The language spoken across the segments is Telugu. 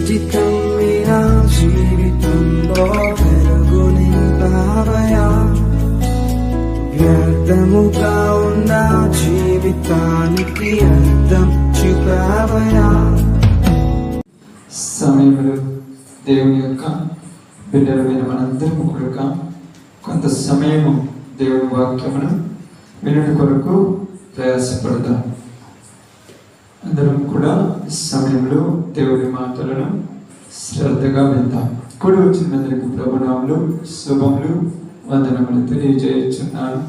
చిటికం మీరా జీవితంలో వెలుగు నింపావయా, వ్యర్థముగా ఉన్న జీవితానికి అర్థం చూపావయా. సమయంలో దేవుని యొక్క బిడ్డలమైన మనందరం కొరక కొంత సమయము దేవుని వాక్యమును వినడం కొరకు ప్రయాసపడదాం. అందరం కూడా ఈ సమయంలో దేవుని మాటలను శ్రద్ధగా విందాం. కూడి వచ్చిన అందరికీ ప్రభునామములు శుభములు వందనములు తెలియజేయుచున్నాను.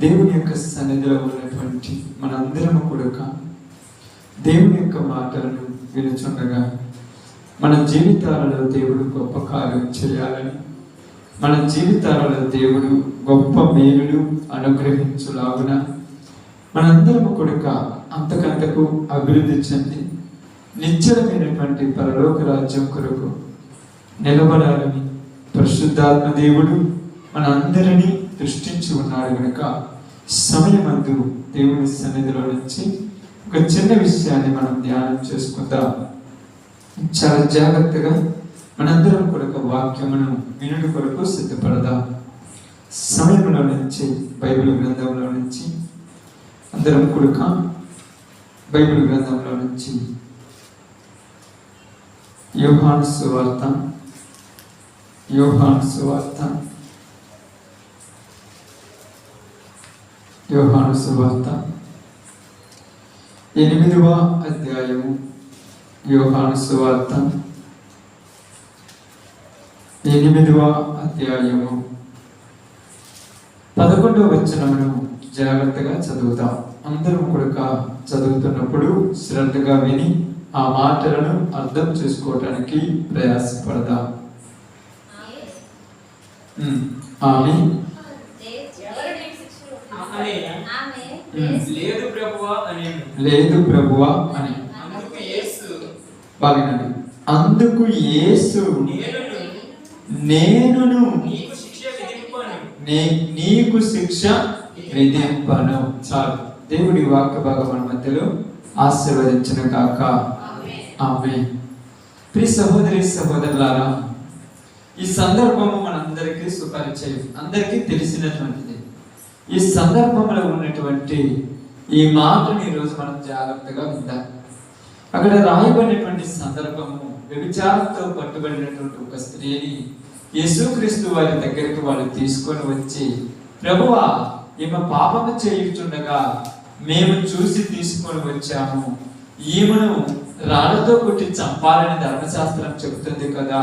దేవుని యొక్క సన్నిధిలో ఉన్నటువంటి మనందరం కూడా దేవుని యొక్క మాటలను వినుచుండగా మన జీవితాలలో దేవుడు గొప్ప కార్యం చేయాలని, మన జీవితాలలో దేవుడు గొప్ప మేలులు అనుగ్రహించులాగున మనందరము కూడా అంతకంతకు అభివృద్ధి చెంది నిశ్చలమైనటువంటి పరలోక రాజ్యం కొరకు నిలబడాలని పరిశుద్ధాత్మ దేవుడు మనందరినీ దృష్టించి ఉన్నాడు కనుక సమయమందు దేవుని సన్నిధిలో నుంచి ఒక చిన్న విషయాన్ని మనం ధ్యానం చేసుకుందాం. చాలా జాగ్రత్తగా మనందరం కొరకు వాక్యమును వినుడు కొరకు సిద్ధపడదాం. సమయంలో నుంచి బైబిల్ గ్రంథంలో నుంచి అందరం కొడుక బైబిల్ గ్రంథంలో నుంచి యోహాను సువార్త 8వ అధ్యాయము, యోహాను సువార్త 8వ అధ్యాయము 11వ వచనమును జాగ్రత్తగా చదువుతాం. అందరం కూడా చదువుతున్నప్పుడు శ్రద్ధగా విని ఆ మాటలను అర్థం చేసుకోవటానికి ప్రయాసపడదాం. ఆమేన్. లేదు ప్రభువా అని బాగినది. అందుకు యేసు నేనును నీకు శిక్ష విధింపను. చాలు. దేవుడి వాక్య భాగం మన మధ్యలో ఆశీర్వదించిన కాక ఆమేన్. ప్రియ సహోదరి సహోదరులారా, ఈ సందర్భము మనందరికీ సుపరిచయం, అందరికీ తెలిసినటువంటిది. ఈ సందర్భంలో ఉన్నటువంటి ఈ మాటను ఈరోజు మనం జాగ్రత్తగా విందాం. అక్కడ రాయబడినటువంటి సందర్భము, వ్యభిచారంతో పట్టుబడినటువంటి ఒక స్త్రీని యేసుక్రీస్తు వారి దగ్గరికి వాళ్ళు తీసుకొని వచ్చి, ప్రభువా, ఈమె పాపము చేయుచుండగా మేము చూసి తీసుకొని వచ్చాము, ఈమెను రాళ్లతో కొట్టి చంపాలని ధర్మశాస్త్రం చెబుతుంది కదా,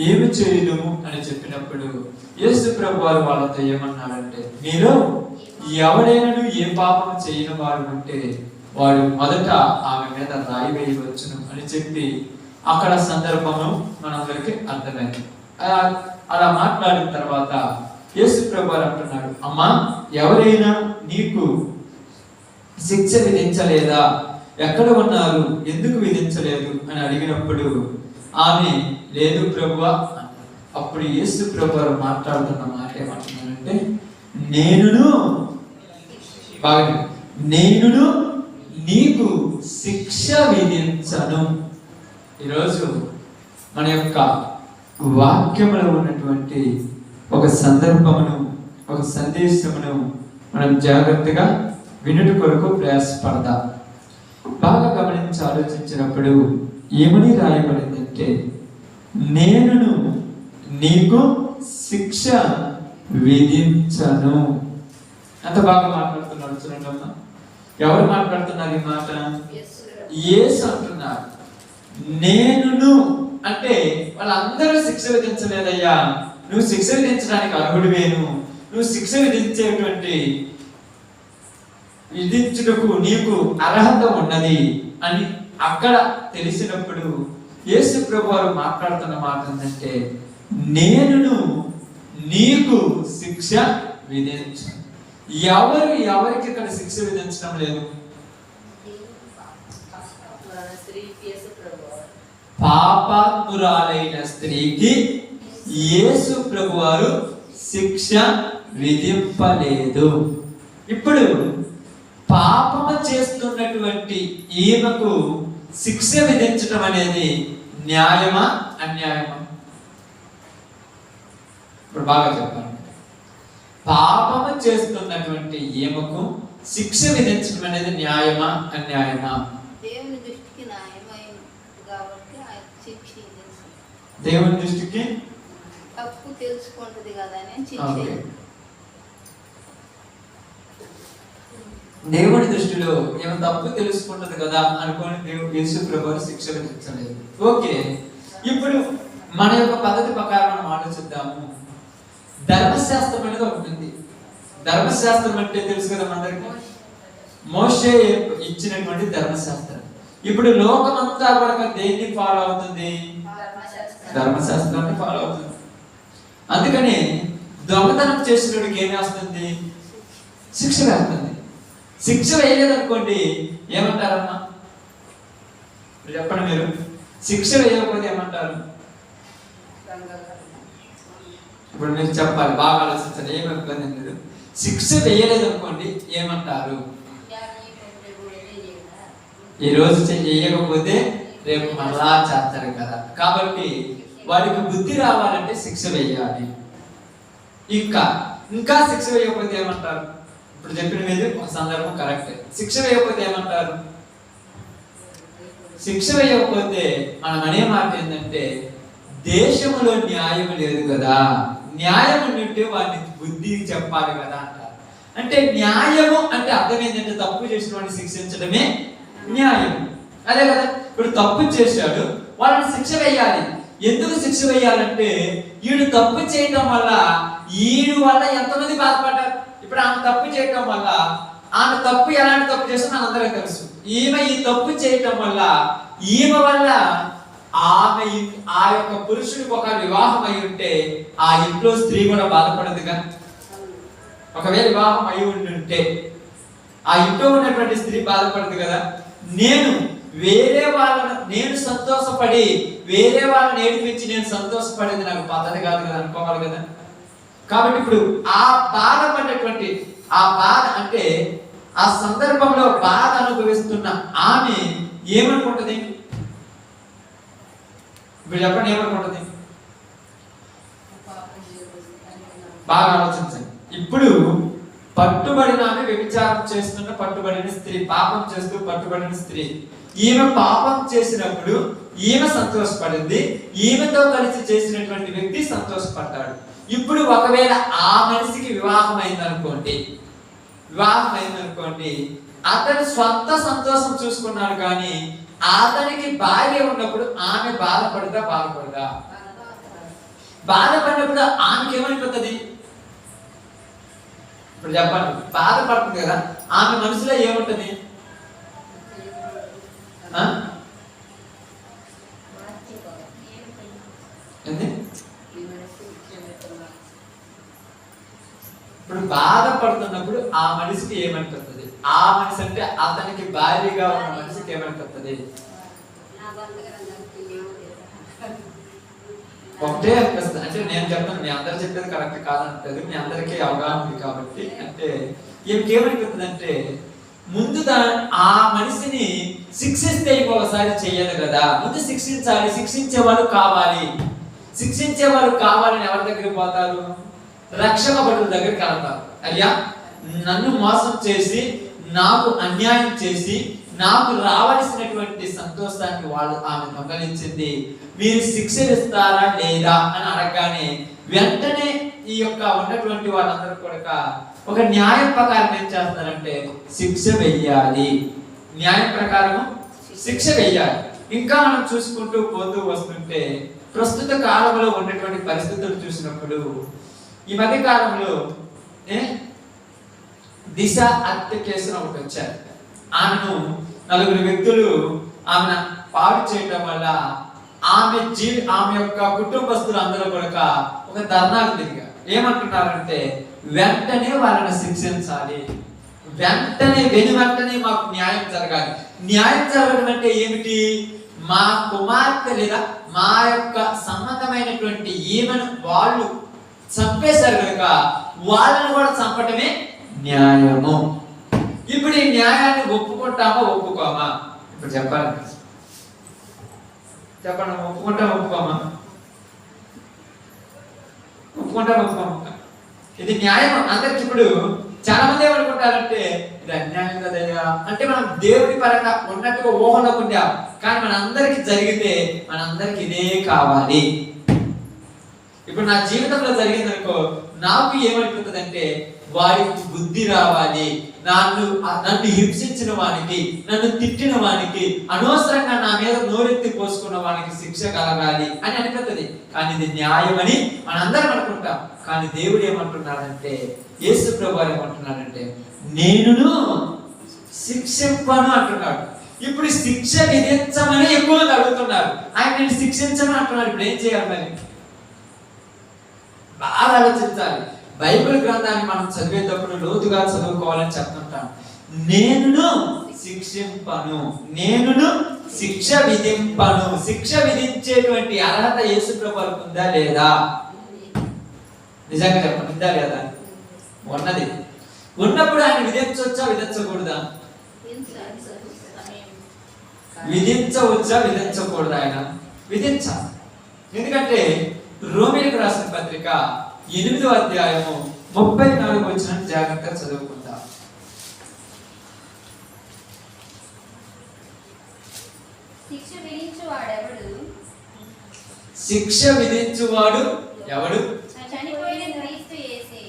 ఏమి చేయలేము అని చెప్పినప్పుడు యేసు ప్రభు వారు వాళ్ళతో ఏమన్నారంటే, మీరు ఎవరైనా ఏ పాపం చేయని వాడు ఉంటే వాడు మొదట ఆమె మీద రాయి వేయవచ్చును అని చెప్పి అక్కడ సందర్భము మనందరికి అర్థమైంది. అలా మాట్లాడిన తర్వాత యేసు ప్రభు వారు అంటున్నాడు, అమ్మా, ఎవరైనా నీకు శిక్ష విధించలేదా? ఎక్కడ ఉన్నారు? ఎందుకు విధించలేదు అని అడిగినప్పుడు ఆమె లేదు ప్రభువా. అప్పుడు యేసు ప్రభు వారు మాట్లాడుతున్న మాట ఏమంటున్నారంటే, నేనును నీకు శిక్ష విధించను. ఈరోజు మన యొక్క వాక్యములో ఉన్నటువంటి ఒక సందర్భమును, ఒక సందేశమును మనం జాగ్రత్తగా వినుట కొరకు ప్రయాసపడదాం. బాగా గమనించి ఆలోచించినప్పుడు ఏమని రాయబడిందంటే, నేనును నీకు శిక్ష విధించను. అంత బాగా మాట్లాడుతున్నాడు చూడండి అమ్మా. ఎవరు మాట్లాడుతున్నారు ఈ మాట? యేసు అంటున్నారు. నేనును అంటే వాళ్ళందరూ శిక్ష విధించలేదయ్యా, నువ్వు శిక్ష విధించడానికి అర్హుడివేను, నువ్వు శిక్ష విధించుటకు నీకు అర్హత ఉన్నది అని అక్కడ తెలిసినప్పుడు యేసు ప్రభు వారు మాట్లాడుతున్న మాట ఏంటంటే, నేనును నీకు శిక్ష విధించు. ఎవరికి ఇక్కడ శిక్ష విధించడం లేదు? పాపాత్మురాలైన స్త్రీకి యేసు ప్రభు వారు శిక్ష విధింపలేదు. ఇప్పుడు పాపము చేస్తున్నటువంటి ఈమెకు శిక్ష విధించడం అనేది న్యాయమా అన్యాయమా? ఇప్పుడు బాగా చెప్పాలి. పాపము చేస్తున్నటువంటి ఈమెకు శిక్ష విధించడం అనేది న్యాయమా అన్యాయమా? దేవుని దృష్టికి న్యాయమైనది కాబట్టి ఆ శిక్ష విధించాలి. దేవుని దృష్టికి తప్పు తెలుసుకుంటది కదా అని శిక్ష. ఓకే. దేవుని దృష్టిలో ఏమో తప్పు తెలుసుకుంటది కదా అనుకోని దేవుడు యేసు ప్రభువు శిక్ష విధించలేదు. ఓకే, ఇప్పుడు మన యొక్క పద్ధతి ప్రకారం మనం ఆలోచిద్దాము. ధర్మశాస్త్రం అనేది ఒకటి ఉంది. ధర్మశాస్త్రం అంటే తెలుసు కదా మనందరికీ, మోషే ఇచ్చినటువంటి ధర్మశాస్త్రం. ఇప్పుడు లోకమంతా కూడా దేన్ని ఫాలో అవుతుంది? ధర్మశాస్త్రాన్ని ఫాలో అవుతుంది. అందుకని దొంగతనం చేసినోడికి ఏమి వస్తుంది? శిక్ష వేస్తుంది. శిక్ష వేయలేదనుకోండి ఏమంటారమ్మా? చెప్పండి మీరు. శిక్ష వేయకపోతే ఏమంటారు? ఇప్పుడు మీరు చెప్పాలి, బాగా ఆలోచించాలి. ఏమనుకోండి మీరు శిక్ష వేయలేదు అనుకోండి ఏమంటారు? ఈ రోజు చేయకపోతే రేపు మళ్ళా చేస్తారు కదా. కాబట్టి వారికి బుద్ధి రావాలంటే శిక్ష వేయాలి. ఇంకా శిక్ష వేయకపోతే ఏమంటారు? ఇప్పుడు చెప్పిన మీద ఒక సందర్భం కరెక్ట్. శిక్ష వేయకపోతే ఏమంటారు? శిక్ష వేయకపోతే మనం అనే మాట ఏంటంటే దేశంలో న్యాయం లేదు కదా, న్యాయం ఉంటే వాడిని బుద్ధి చెప్పాలి కదా అంటారు. అంటే న్యాయము అంటే అర్థం ఏంటంటే తప్పు చేసిన వాడిని శిక్షించడమే న్యాయం. అదే కదా. ఇప్పుడు తప్పు చేశాడు, వాళ్ళని శిక్ష వేయాలి. ఎందుకు శిక్ష వేయాలంటే వీడు తప్పు చేయటం వల్ల వీడు వల్ల ఎంతమంది బాధపడ్డారు. ఇప్పుడు ఆమె తప్పు చేయటం వల్ల, ఆమె తప్పు ఎలాంటి తప్పు చేస్తుందో అందరికీ తెలుసు. ఈమె ఈ తప్పు చేయటం వల్ల, ఈమె వల్ల ఆమె ఆ యొక్క పురుషుడికి ఒక వివాహం అయి ఉంటే ఆ ఇంట్లో స్త్రీ కూడా బాధపడదుగా. ఒకవేళ వివాహం అయి ఉంటే ఆ ఇంట్లో ఉన్నటువంటి స్త్రీ బాధపడదు కదా. నేను సంతోషపడి వేరే వాళ్ళని ఏడిపించి నేను సంతోషపడేది నాకు పద్ధతి కాదు కదా అనుకోవాలి కదా. కాబట్టి ఇప్పుడు ఆ బాధపడేటువంటి ఆ బాధ అంటే ఆ సందర్భంలో బాధ అనుభవిస్తున్న ఆమె ఏమనుకుంటది? ఇప్పుడు చెప్పండి, ఏమనుకుంటది? బాగా ఆలోచించండి. ఇప్పుడు పట్టుబడిన ఆమె వ్యభిచారం చేస్తున్న పట్టుబడిన స్త్రీ, పాపం చేస్తూ పట్టుబడిన స్త్రీ, ఈమె పాపం చేసినప్పుడు ఈమె సంతోషపడింది, ఈమెతో కలిసి చేసినటువంటి వ్యక్తి సంతోషపడ్డాడు. ఇప్పుడు ఒకవేళ ఆ మనిషికి వివాహం అయిందనుకోండి, అతను స్వంత సంతోషం చూసుకున్నాడు, కానీ అతనికి భార్య ఉన్నప్పుడు ఆమె బాధపడదా? బాధపడినప్పుడు ఆమెకి ఏమైపోతుంది? ఇప్పుడు చెప్పండి, బాధపడుతుంది కదా, ఆమె మనసులో ఏముంటది? ఇప్పుడు బాధపడుతున్నప్పుడు ఆ మనిషికి ఏమనిపిస్తుంది? ఆ మనిషి అంటే అతనికి భార్యగా ఉన్న మనిషికి ఏమనిపిస్తుంది? ఒకటే అనిపిస్తుంది. అంటే నేను చెప్తాను, మీ అందరు చెప్పేది కరెక్ట్ కాదంటది, మీ అందరికీ అవగాహన ఉంది కాబట్టి. అంటే ఏమనిపిస్తుంది అంటే ముందు ఆ మనిషిని శిక్షిస్తే ఇంకొకసారి చెయ్యదు కదా, ముందు శిక్షించాలి, శిక్షించేవాళ్ళు కావాలని ఎవరి దగ్గరికి పోతారు? రక్షక భటుల దగ్గరికి వెళ్తారు. అయ్యా, నన్ను మోసం చేసి, నాకు అన్యాయం చేసి, నాకు రావాల్సినటువంటి సంతోషాన్ని ఆమె దొంగలించింది, మీరు శిక్ష ఇస్తారా లేదా అని అడగగానే వెంటనే ఈ యొక్క ఉన్నటువంటి వాళ్ళందరూ కూడా ఒక న్యాయం ప్రకారం ఏం చేస్తారంటే శిక్ష వెయ్యాలి. న్యాయం ప్రకారం శిక్ష వెయ్యాలి. ఇంకా మనం చూసుకుంటూ పోతూ వస్తుంటే ప్రస్తుత కాలంలో ఉన్నటువంటి పరిస్థితులు చూసినప్పుడు ఈ మధ్య కాలంలో దిశ హత్య కేసును ఒకటి వచ్చారు. ఆమెను 4 వ్యక్తులు ఆమెను పాడు చేయడం వల్ల ఆమె యొక్క కుటుంబస్తులు అందరూ కూడా ఒక ధర్నాకు దిగారు. ఏమంటున్నారంటే వెంటనే వాళ్ళని శిక్షించాలి, వెంటనే మాకు న్యాయం జరగాలి. న్యాయం జరగడం అంటే ఏమిటి? మా కుమార్తె లేదా మా యొక్క సంబంధమైనటువంటి ఈమెను వాళ్ళు చంపేశారు కనుక వాళ్ళని కూడా చంపటమే న్యాయము. ఇప్పుడు ఈ న్యాయాన్ని ఒప్పుకుంటామా ఒప్పుకోమా? ఇప్పుడు చెప్పాలి. చెప్పండి, ఒప్పుకుంటా ఒప్పుకోమా? ఒప్పుకుంటా ఒప్పుకోమా? ఇది న్యాయం అందరికి. ఇప్పుడు చాలా మంది ఏమనుకుంటారంటే ఇది అన్యాయం కదయ్యా అంటే మనం దేవుడి పరంగా ఉన్నట్టుగా ఊహలో ఉండాం, కానీ మనందరికి జరిగితే మనందరికి ఇదే కావాలి. ఇప్పుడు నా జీవితంలో జరిగిందనుకో, నాకు ఏమనిపిస్తుంది అంటే వారికి బుద్ధి రావాలి, నన్ను హింసించిన వానికి, నన్ను తిట్టిన వానికి, అనవసరంగా నా మీద నోరెత్తి పోసుకున్న వానికి శిక్ష కలగాలి అని అనిపిస్తుంది. కానీ ఇది న్యాయం అని మనందరం అనుకుంటాం. కానీ దేవుడు ఏమంటున్నాడంటే, యేసు ప్రభువు ఏమంటున్నాడంటే నేనును శిక్షింపను అంటున్నాడు. ఇప్పుడు శిక్ష విధించమని ఎక్కువ అడుగుతున్నారు, ఆయన నేను శిక్షించను అంటున్నాడు. ఇప్పుడు ఏం చేయాలి మరి? బాగా ఆలోచించాలి. బైబిల్ గ్రంథాన్ని మనం చదివేటప్పుడు లోతుగా చదువుకోవాలని చెప్తుంటాను. నేనును శిక్షింపను, నేనును శిక్ష విధింపను. శిక్ష విధించేటువంటి అర్హత యేసు ప్రభువుకు ఉందా లేదా? నిజంగా చెప్పండి, ఉందా లేదా? ఉన్నది. ఉన్నప్పుడు ఆయన విధించవచ్చా విధించకూడదా? విధించవచ్చా విధించకూడదా? ఆయన విధించాలి. ఎందుకంటే రోమీయులకు రాసిన పత్రిక 8వ అధ్యాయము 34వ వచనం జాగ్రత్తగా చదువుకుందాం. శిక్ష విధించువాడు ఎవడు? చనిపోయిన క్రీస్తు యేసు.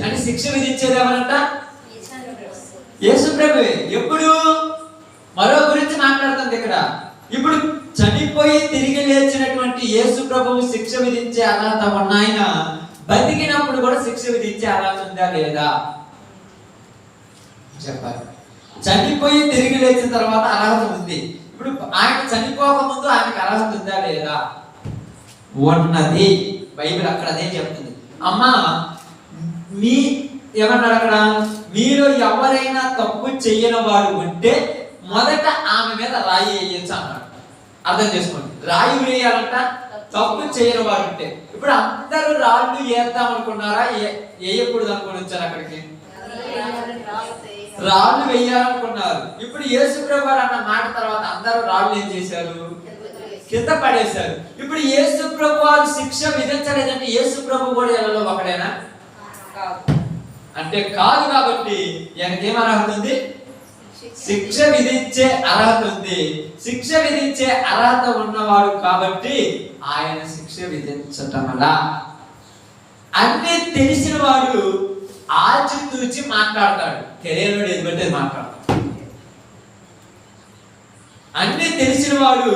అంటే శిక్ష విధించేది ఎవరంట? యేసు ప్రభువే. ఎప్పుడు? మరో గురించి మాట్లాడుతుంది ఇక్కడ. ఇప్పుడు చనిపోయి తిరిగి లేచినటువంటి యేసు ప్రభువు శిక్ష విధించే అర్హత ఉన్న ఆయన బతికినప్పుడు కూడా శిక్ష విధించే అర్హత ఉందా లేదా చెప్పాలి. చనిపోయి తిరిగి లేచిన తర్వాత అర్హత ఉంది. ఇప్పుడు ఆయన చనిపోక ముందు ఆయనకు అర్హత ఉందా లేదా? ఉన్నది. బైబిల్ అక్కడ అదే చెప్తుంది. అమ్మా మీ ఏమన్నాడు అక్కడ? మీరు ఎవరైనా తప్పు చెయ్యని వాడు ఉంటే మొదట ఆమె మీద రాయి వేయచ్చు అన్నాడు. అర్థం చేసుకోండి, రాయి వేయాలంట తప్పు చేయని వాడు ఉంటే. ఇప్పుడు అందరూ రాళ్ళు వేద్దాం అనుకున్నారా? వేయకూడదు అనుకుని వచ్చారు అక్కడికి. రాళ్ళు వేయాలనుకున్నారు. ఇప్పుడు యేసు ప్రభువు అన్న మాట తర్వాత అందరూ రాళ్ళు ఏం చేశారు? కింద పడేశారు. ఇప్పుడు యేసు ప్రభువు శిక్ష విధించలేదంటే యేసు ప్రభు కూడా ఎవరో ఒకడేనా? అంటే కాదు. కాబట్టి ఆయనకి ఏం అర్హత ఉంది? శిక్ష విధించే అర్హత ఉంది. శిక్ష విధించే అర్హత ఉన్నవాడు కాబట్టి ఆయన శిక్ష విధించటం వల్ల అన్ని తెలిసిన వాడు ఆచితూచి మాట్లాడతాడు, తెలియనివాడు ఎదుగుతే మాట్లాడతాడు. అన్ని తెలిసిన వాడు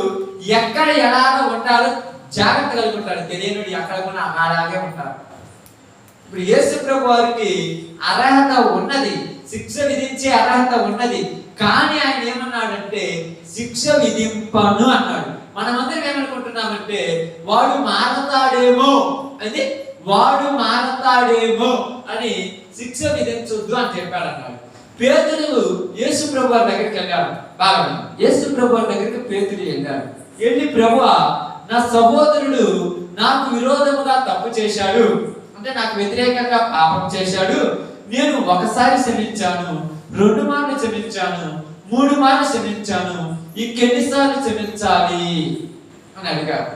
ఎక్కడ ఎలాగ ఉంటాడో జాగ్రత్త కలిగి ఉంటాడు, తెలియనివాడు ఎక్కడ కూడా అలాగే ఉంటాడు. ఇప్పుడు యేసు ప్రభు వారికి అర్హత ఉన్నది, శిక్ష విధించే అర్హత ఉన్నది. కానీ ఆయన ఏమన్నాడంటే శిక్ష విధింపను అన్నాడు. మనమందరం ఏమనుకుంటున్నామంటే వాడు మారతాడేమో అని, వాడు మారతాడేమో అని శిక్ష విధించొద్దు అని చెప్పాడు అన్నాడు. పేతురు యేసు ప్రభు వారి దగ్గరికి వెళ్ళాడు. బాగా యేసు ప్రభు వారి దగ్గరికి పేతురు వెళ్ళాడు. వెళ్ళి ప్రభువా, నా సహోదరుడు నాకు విరోధముగా తప్పు చేశాడు, అంటే నాకు వ్యతిరేకంగా పాపం చేశాడు. నేను ఒకసారి క్షమించాను, 2 మార్లు క్షమించాను, 3 మార్లు క్షమించాను, ఇంకెన్నిసార్లు క్షమించాలి అని అడిగాడు.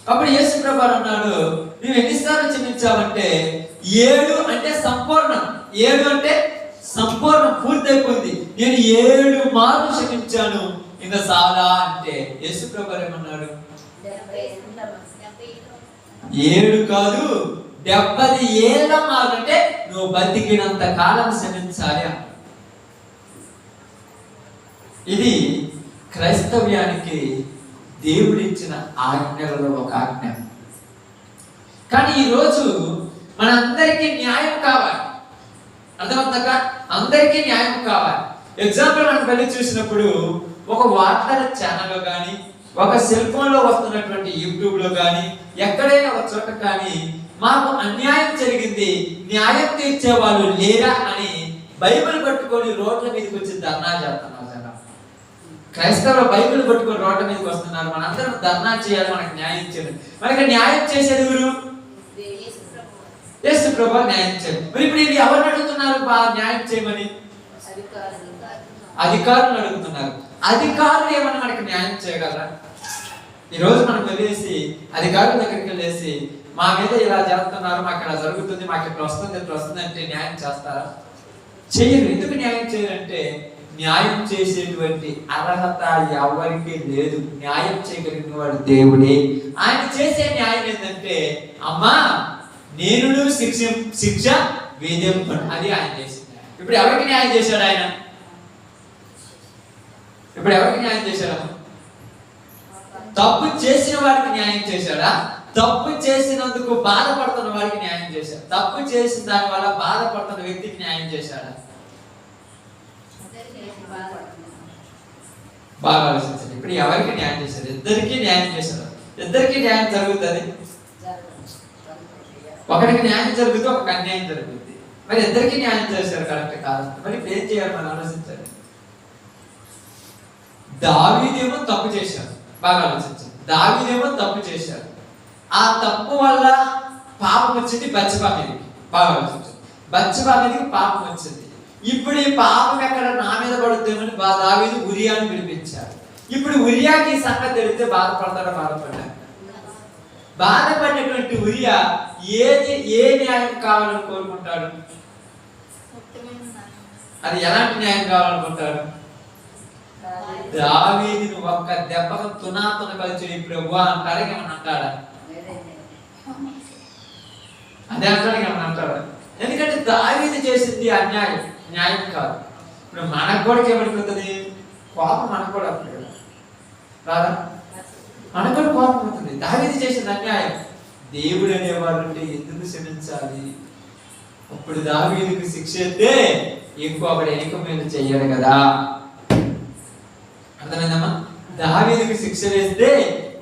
అప్పుడు యేసు ప్రభు అన్నాడు, నువ్వు ఎన్నిసార్లు క్షమించావంటే 7 అంటే సంపూర్ణం. 7 అంటే సంపూర్ణం, పూర్తయిపోయింది. నేను 7 మార్లు క్షమించాను, ఇంకా చాలా అంటే యేసు ప్రభు ఏమన్నాడు? 7 కాదు 70 ఏళ్ళ మాలంటే నువ్వు బతికినంత కాలం క్షమించాలి. ఇది క్రైస్తవ్యానికి దేవుడిచ్చిన ఆజ్ఞలలో ఒక ఆజ్ఞ. కానీ ఈరోజు మనందరికీ న్యాయం కావాలి. అర్థమవుతుందా? అందరికీ న్యాయం కావాలి. ఎగ్జాంపుల్ మనం వెళ్ళి చూసినప్పుడు ఒక వార్తల ఛానల్లో కానీ, ఒక సెల్ ఫోన్ లో వస్తున్నటువంటి యూట్యూబ్ లో కానీ, ఎక్కడైనా ఒక చోట కానీ మాకు అన్యాయం జరిగింది, న్యాయం తీర్చే వాళ్ళు లేరా అని బైబిల్ పట్టుకొని రోడ్ల మీదకి వచ్చి ధర్నా చేస్తున్నారు జనం. క్రైస్తవులు బైబిల్ పట్టుకొని రోడ్ల మీదకి వస్తున్నారు. మనందరం ధర్నా చేయాలి, మనకు న్యాయం చేయాలి. మనకి న్యాయం చేసేది ఎవరు? యేసు ప్రభువు న్యాయం చేయాలి. మరి ఇప్పుడు ఇది ఎవరిని అడుగుతున్నారు న్యాయం చేయమని? అధికారులు అడుగుతున్నారు. అధికారులు ఏమన్నా మనకి న్యాయం చేయగలరా? ఈరోజు మనం వెళ్ళేసి అధికారుల దగ్గరికి వెళ్ళేసి మా మీద ఇలా చేస్తున్నారు, మాకు ఇలా జరుగుతుంది, మాకు ఇట్లా వస్తుంది ఇట్లా వస్తుంది అంటే న్యాయం చేస్తారా? చేయరు. ఎందుకు న్యాయం చేయరంటే న్యాయం చేసేటువంటి అర్హత ఎవరికి లేదు. న్యాయం చేయగలిగిన వాడు దేవుడే. ఆయన చేసే న్యాయం ఏంటంటే అమ్మా నేను శిక్ష వేధింపు, అది ఆయన చేసింది. ఇప్పుడు ఎవరికి న్యాయం చేశాడు ఆయన? ఇప్పుడు ఎవరికి న్యాయం చేశాడు? తప్పు చేసిన వాడికి న్యాయం చేశాడా? తప్పు చేసినందుకు బాధపడుతున్న వాడికి న్యాయం చేశాడు. తప్పు చేసిన దాని వల్ల బాధపడుతున్న వ్యక్తికి న్యాయం చేశాడా? బాగా ఆలోచించండి. ఇప్పుడు ఎవరికి న్యాయం చేశాడు? ఇద్దరికి న్యాయం చేశాడు. ఇద్దరికి న్యాయం జరుగుతుంది. ఒకరికి న్యాయం జరుగుతుంది, ఒక అన్యాయం జరుగుతుంది. మరి ఇద్దరికి న్యాయం చేశారు, కరెక్ట్ కాదు. మరి ఇప్పుడు ఏం చేయాలి మనం ఆలోచించాలి. దావీదేమో తప్పు చేశాడు. బాగా ఆలోచించండి. దావీదేమో తప్పు చేశాడు. ఆ తప్పు వల్ల పాపం వచ్చింది బత్షెబా మీదకి. బాగా ఆలోచించండి. బత్షెబా మీదకి పాపం వచ్చింది. ఇప్పుడు ఈ పాపం ఎక్కడ నా మీద పడుతుందని దావీదు ఉరియాని పిలిపించాడు. ఇప్పుడు ఉరియాకి ఈ సంగతి తెలిస్తే బాధపడతాడో బాధపడ్డాడు? బాధపడినటువంటి ఉరియా ఏ న్యాయం కావాలని కోరుకుంటాడు? అది ఎలాంటి న్యాయం కావాలనుకుంటాడు? దావీదును ఒక్క దెబ్బకు తునాతున కలిసి ప్రభువా అంటారా? ఏమన్నా అంటాడా? అదే అంటాడు, ఏమన్నా అంటాడా? ఎందుకంటే దావీదు చేసింది అన్యాయం, న్యాయం కాదు. ఇప్పుడు మనకు కూడా ఏమడిపోతుంది? కోపం మనకు కూడా వస్తుంది కదా, రాదా? మనకు కూడా కోపం అవుతుంది. దావీదు చేసింది అన్యాయం. దేవుడు అనేవాడు అంటే ఎందుకు క్షమించాలి? ఇప్పుడు దావీదుకు శిక్ష అయితే ఇంకొకటి ఎన్నిక మీద చెయ్యాడు కదా. అర్థమైందమ్మా? దావీదుకు శిక్ష వేస్తే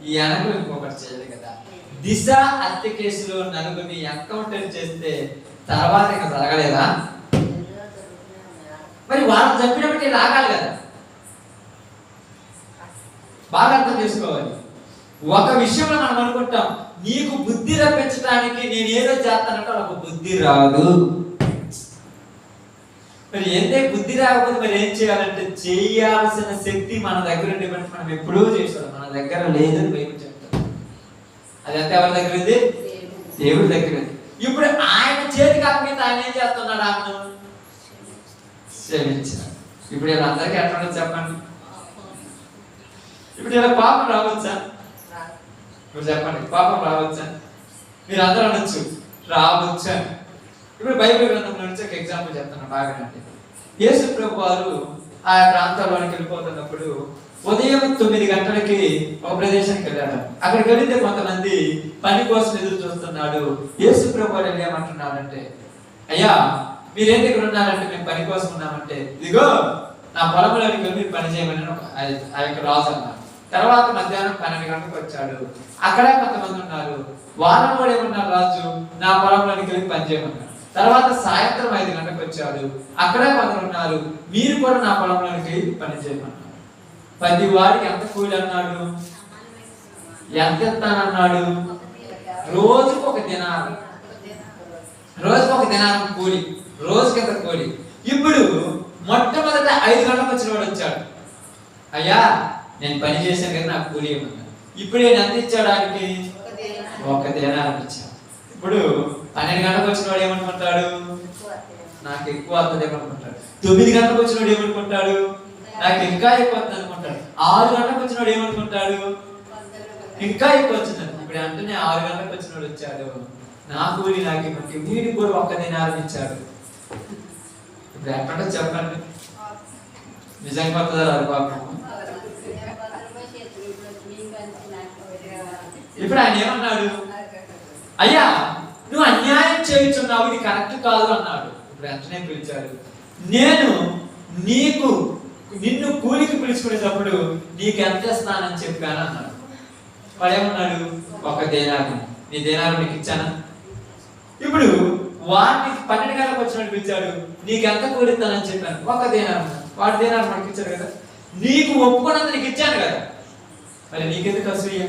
ఈ వెనక ఇంకొకటి చేయాలి కదా. దిశ హత్య కేసులో నలుగురిని ఎన్కౌంటర్ చేస్తే తర్వాత ఇంకా జరగలేదా? మరి వాళ్ళు చంపినప్పటికీ రాగాలి కదా. బాగా అర్థం చేసుకోవాలి. ఒక విషయంలో మనం అనుకుంటాం నీకు బుద్ధి రప్పించడానికి నేను ఏదో చేస్తానంటే ఒక బుద్ధి రాదు. మరి ఏంటే బుద్ధి రాకపోతే మరి ఏం చేయాలంటే చేయాల్సిన శక్తి మన దగ్గర ఉండే మనం ఎప్పుడూ చేస్తాం. మన దగ్గర లేదని బైబిల్ చెప్తాం. అది అంతే ఎవరి దగ్గర ఉంది? దేవుడి దగ్గర ఉంది. ఇప్పుడు ఆయన చేతికి అప్పగితే ఆయన ఏం చేస్తున్నాడు? ఆమెను క్షమించాడు. ఇప్పుడు వీళ్ళందరికీ ఎట్లా చెప్పండి. ఇప్పుడు ఇలా పాపం రావచ్చా? ఇప్పుడు చెప్పండి, పాపం రావచ్చా? మీరు అందరూ అనొచ్చు రావచ్చా. ఇప్పుడు బైబిల్ గ్రంథంలో నుంచి ఒక ఎగ్జాంపుల్ చెప్తాను బాగా. యేసు ప్రభు వారు ఆ ప్రాంతాల్లోనికి వెళ్ళిపోతున్నప్పుడు ఉదయం 9 గంటలకి ఒక ప్రదేశానికి వెళ్ళాడు. అక్కడికి వెళితే కొంతమంది పని కోసం ఎదురు చూస్తున్నాడు. యేసు ప్రభు వారు ఏమంటున్నాడంటే, అయ్యా మీరేం దగ్గర ఉన్నారంటే మేము పని కోసం ఉన్నామంటే ఇదిగో నా పొలంలోకి వెళ్ళి మీరు పని చేయమని ఆ యొక్క రాజు అన్నారు. తర్వాత మధ్యాహ్నం 12 గంటలకు వచ్చాడు. అక్కడ కొంతమంది ఉన్నారు. వారం కూడా ఏమన్నారు? రాజు నా పొలంలోకి వెళ్ళి పని చేయమన్నారు. తర్వాత సాయంత్రం 5 గంటలకు వచ్చాడు. అక్కడ కొందరు ఉన్నారు. మీరు కూడా నా పొలంలోకి వెళ్ళి పని చేయమన్నారు. 10 వాడికి ఎంత కూలి అన్నాడు? ఎంత ఇస్తానన్నాడు? రోజుకు ఒక దినారం. రోజుకు ఒక దినారం కూలి, రోజుకి ఎంత కూలి. ఇప్పుడు మొట్టమొదట 5 గంటలకు వచ్చిన వాడు వచ్చాడు. అయ్యా నేను పని చేశాను కదా నాకు కూలి ఇవ్వమన్నాడు. ఇప్పుడు నేను ఎంత ఇచ్చాడు? ఆయనకి ఒక దినారం ఇచ్చాడు. ఇప్పుడు 12 గంటలకు వచ్చిన వాడు ఏమనుకుంటాడు? నాకు ఎక్కువ వస్తుంది ఏమనుకుంటాడు. 9 గంటలకు వచ్చిన వాడు ఏమనుకుంటాడు? నాకు ఇంకా ఎక్కువ వస్తుంది అనుకుంటాడు. 6 గంటలకు వచ్చిన వాడు ఏమనుకుంటాడు? ఇంకా ఎక్కువ వచ్చింది. ఇప్పుడు అంటేనే 6 గంటలకు వచ్చిన వాడు వచ్చాడు, నా కూలి నాకు ఇవ్వండి. వీడికి కూడా ఒక్క దినారం ఇచ్చాడు. ఇప్పుడు ఎక్కడ చెప్పండి, నిజంగా వస్తుందా రాదు పాపం? ఇప్పుడు ఆయన ఏమన్నాడు? అయ్యా నువ్వు అన్యాయం చేయుచున్నావు, ఇది కరెక్ట్ కాదు అన్నాడు. ఇప్పుడు వెంటనే పిలిచాడు. నేను నిన్ను కూలికి పిలుచుకునేటప్పుడు నీకు ఎంత ఇస్తానని చెప్పాను అన్నాడు. వాడు ఏమన్నాడు? ఒక దేనారం. నీ దేనారం నీకు ఇచ్చానా? ఇప్పుడు వాడిని 12 గంటలకు వచ్చినట్టు పిలిచాడు. నీకు ఎంత కూలి ఇస్తానని చెప్పాను, ఒక దేనారం. వాడి దేనారం మనకి ఇచ్చాడు కదా. నీకు ఒప్పుకున్నంత నీకు ఇచ్చాను కదా, మరి నీకెందుకు అసూయ?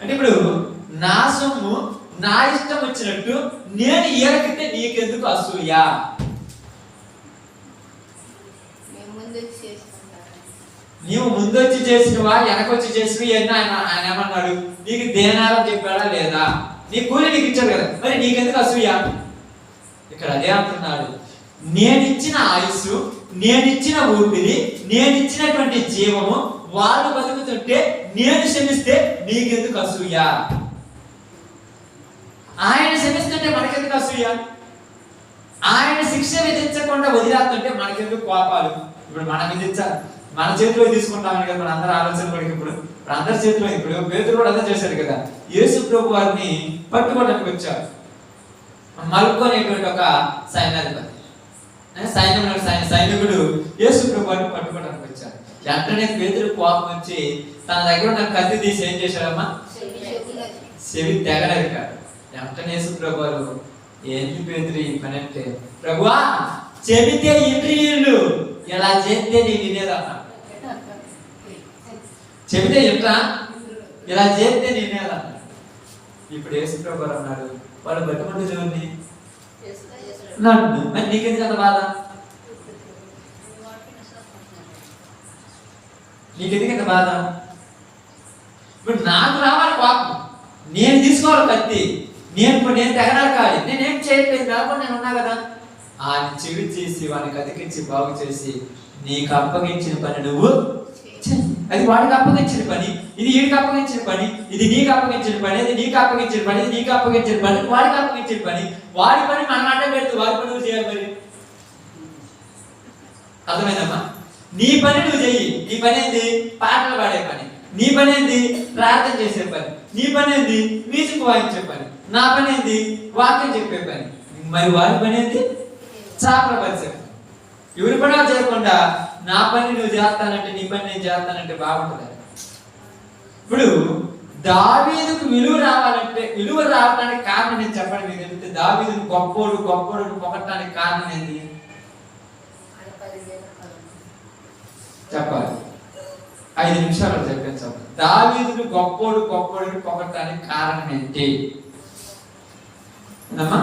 అంటే ఇప్పుడు నా సొమ్ము నా ఇష్టం వచ్చినట్టు నేను ఎరగితే నీకెందుకు అసూయ? ముందొచ్చి చేసుకుంటాను. నీవు ముందొచ్చి చేసినవా వెనకొచ్చి చేసినవి ఎన్నో ఆయన ఏమన్నాడు? నీకు దేనారం చెప్పాడా లేదా? నీ కూలి నీకు ఇచ్చాడు కదా, మరి నీకెందుకు అసూయ? ఇక్కడ అదే అంటున్నాడు, నేనిచ్చిన ఆయుస్సు, నేనిచ్చిన ఊపిరి, నేనిచ్చినటువంటి జీవము వాళ్ళు బతుకుతుంటే నేను క్షమిస్తే నీకెందుకు అసూయ? ఆయన క్షమిస్తుంటే మనకెందుకు అసూయ? ఆయన శిక్ష విధించకుండా వదిలేస్తుంటే మనకెందుకు కోపాలు? ఇప్పుడు మన చేతిలో తీసుకుంటామని కదా మన అందరూ ఆలోచన పడికి. ఇప్పుడు అందరి చేతిలో, ఇప్పుడు పేతురు కూడా అదే చేశాడు కదా. యేసు ప్రభు వారిని పట్టుకోవడానికి వచ్చారు మల్కో అనేటువంటి ఒక సైన్యాధిపతి, సైనికుడు యేసు ప్రభు వారిని పట్టుకోవడానికి వచ్చారు. వెంటనే పేతురు కోపం వచ్చి తన దగ్గర ఉన్న కత్తి తీసి ఏం చేశాడమ్మా? చెవి తెగలేక. వెంటనే యేసు ప్రభు వారు, ఏంటి పేతురు ఈ పని అంటే, ప్రభువా చెబితే ఇంద్రియులు, ఇలా చేస్తే నేను వినేదన్నా. చెబితే ఇంట్రా, ఇలా చేస్తే నేనేదన్నా. ఇప్పుడు యేసు ప్రభు వారు అన్నాడు, వాళ్ళు పట్టుకుంటే చూడండి నన్ను, మరి నీకెందుకు అంత బాధ? నీకెందుకు ఎంత బాధ? ఇప్పుడు నాకు రావాలి కోపం, నేను తీసుకోవాలి కత్తి, నేను తెగనరకాలి, నేనేం చేయట్లేదు, రాకుండా నేను ఉన్నా కదా. ఆయన చెవి చేసి వాడిని కతికించి బాగు చేసి నీకు అప్పగించిన పని నువ్వు, అది వాడికి అప్పగించిన పని, ఇది వీడికి అప్పగించిన పని, ఇది నీకు అప్పగించిన పని, ఇది నీకు అప్పగించిన పని, ఇది నీకు అప్పగించిన పని, వాడికి అప్పగించిన పని, వాడి పని మనం అడ్డం పెడుతూ వాడి పని నువ్వు చేయాలి. మరి అర్థమైందమ్మా? నీ పని నువ్వు చెయ్యి. నీ పని ఏంది? పాటలు పాడే పని. నీ పని ఏంది? ప్రార్థన చేసే పని. నీ పని ఏంది? మ్యూజిక్ వాయించే పని. నా పని ఏంది? వాక్యం చెప్పే పని. మరి వాడి పని ఏంది? చాపల పరిచే పని. ఎవరి పని చేయకుండా నా పని నువ్వు చేస్తానంటే, నీ పని నేను చేస్తానంటే బాగుంటుంది. ఇప్పుడు దావీదుకు విలువ రావాలంటే, విలువ రావడానికి కారణం నేను చెప్పండి మీకు తెలిస్తే, దావీదును గొప్పోడు పొగట్టడానికి కారణం ఏంటి చెప్పాలి? 5 నిమిషాలు చెప్పాను చెప్పండి. దావీదును గొప్పోడు పొగట్టడానికి కారణం ఏంటి అమ్మా?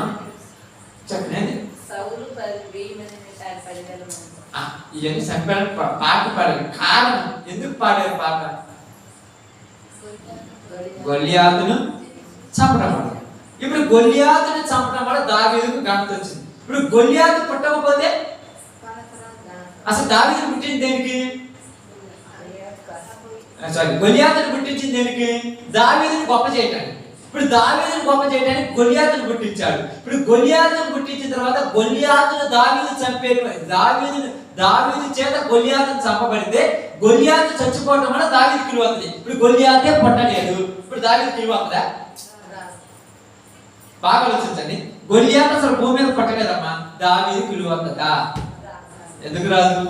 చెప్పండి. ఇవన్నీ చంపాలని పాట పాడారు. కారణం ఎందుకు పాడారు పాట? గొల్లియాతును చంపడం వల్ల. ఇప్పుడు గొల్లియాతును చంపడం వల్ల దావీదుకు ఘనత వచ్చింది. ఇప్పుడు గొల్లియాతు పుట్టకపోతే అసలు దావీదు పుట్టింది దేనికి? గొల్లియాతును పుట్టించింది దేనికి? దావీదుని గొప్ప చేయటానికి. ఇప్పుడు దావీదుని గొప్ప చేయడానికి గొల్లియాతును పుట్టించాడు. ఇప్పుడు గొల్లియాతును పుట్టించిన తర్వాత గొల్లియాతును దావీదు చంపేది, దావీదు చేత గొల్లియాతును చంపబడితే గొల్లియాతు చచ్చిపోవడం వల్ల దావీదు విలువ అవుతుంది. ఇప్పుడు గొల్లియాతే పుట్టలేదు, ఇప్పుడు దావీదు విలువ అవుతుందా? బాగా ఆలోచించండి. గొల్లియాతు అసలు భూమి మీద పుట్టలేదమ్మా, దావీదు విలువ అవుతుందా? ఎందుకు రాదు?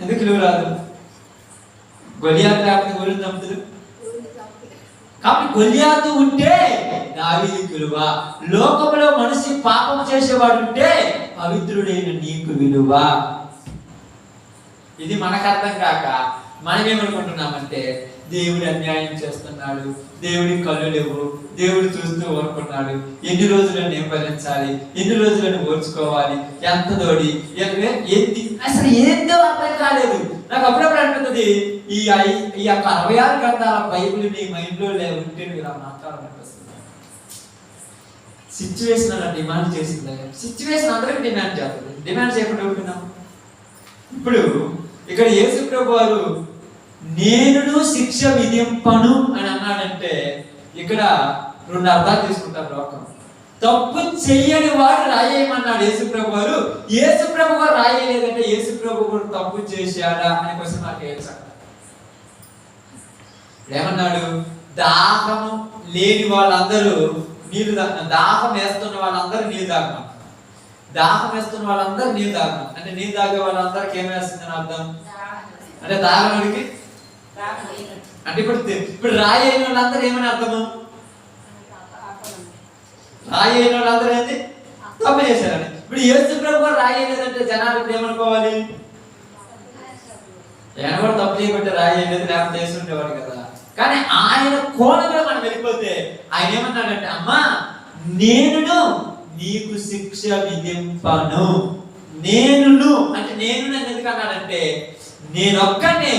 ఎందుకు విలువ రాదు? గొల్లియాతు లేకపోతే ఊరిని చంపుతారు. కాబట్టి గొల్లియాతు ఉంటే దావీదుకు విలువ. లోకంలో మనిషి పాపం చేసేవాడు ఉంటే పవిత్రుడైన నీకు విలువ. ఇది మనకు అర్థం కాక మనం ఏమనుకుంటున్నామంటే, దేవుడు అన్యాయం చేస్తున్నాడు, దేవుడికి కళ్ళు లేవు, దేవుడు చూస్తూ ఊరుకున్నాడు, ఎన్ని రోజులను నేను భరించాలి, ఎన్ని రోజులను ఓర్చుకోవాలి, ఎంత దోడి ఏంటి అసలు ఏందో అర్థం కాలేదు. నాకు అప్పుడప్పుడు అనిపిస్తుంది, ఈ యొక్క 66 గ్రంథాల బైబిల్ నీ మైండ్లో ఉంటే ఇలా మాట్లాడాలనిపిస్తుంది. సిచ్యువేషన్ అలా డిమాండ్ చేసింది. సిచ్యువేషన్ అందరికి డిమాండ్ చేస్తుంది. డిమాండ్ చేయకుండా ఉంటున్నాం. ఇప్పుడు ఇక్కడ యేసు ప్రభు వారు నేను శిక్ష విధింపను అని అన్నాడంటే, ఇక్కడ 2 అర్థాలు తీసుకుంటారు లోకం. తప్పు చెయ్యని వాడు రాయేయమన్నాడు యేసు ప్రభు వారు. యేసు ప్రభు వారు రాయలేదంటే యేసు ప్రభు వారు తప్పు చేశాడా అనే క్వశ్చన్ నాకు వేసాడు. ఏమన్నాడు? దాహం లేని వాళ్ళందరూ నీళ్ళు తాగ, దాహం వేస్తున్న వాళ్ళందరూ నీళ్ళు తాగమన్నారు. దాహం వేస్తున్న వాళ్ళందరూ నీళ్ళు తాగమన్నారు అంటే నీళ్ళు తాగే వాళ్ళందరికి ఏం వేస్తుందని అర్థం? అంటే తాగడానికి అంటే ఇప్పుడు రాయి అయిన వాళ్ళందరూ ఏమని అర్థము? రాయి అయిన వాళ్ళందరూ ఏంటి? తప్పు చేశారని. ఇప్పుడు యేసు ప్రభు రాయి లేదంటే జనాలు ఇప్పుడు ఏమనుకోవాలి? ఆయన కూడా తప్పు చేయబట్టే రాయి లేదు, లేకపోతే చేస్తుండేవాడు కదా. కానీ ఆయన కోణంలో మనం వెళ్ళిపోతే ఆయన ఏమన్నాడంటే, అమ్మా నేను నీకు శిక్ష విధింపను, నేను నేను నన్ను ఎందుకు అన్నాడంటే, నేనొక్కనే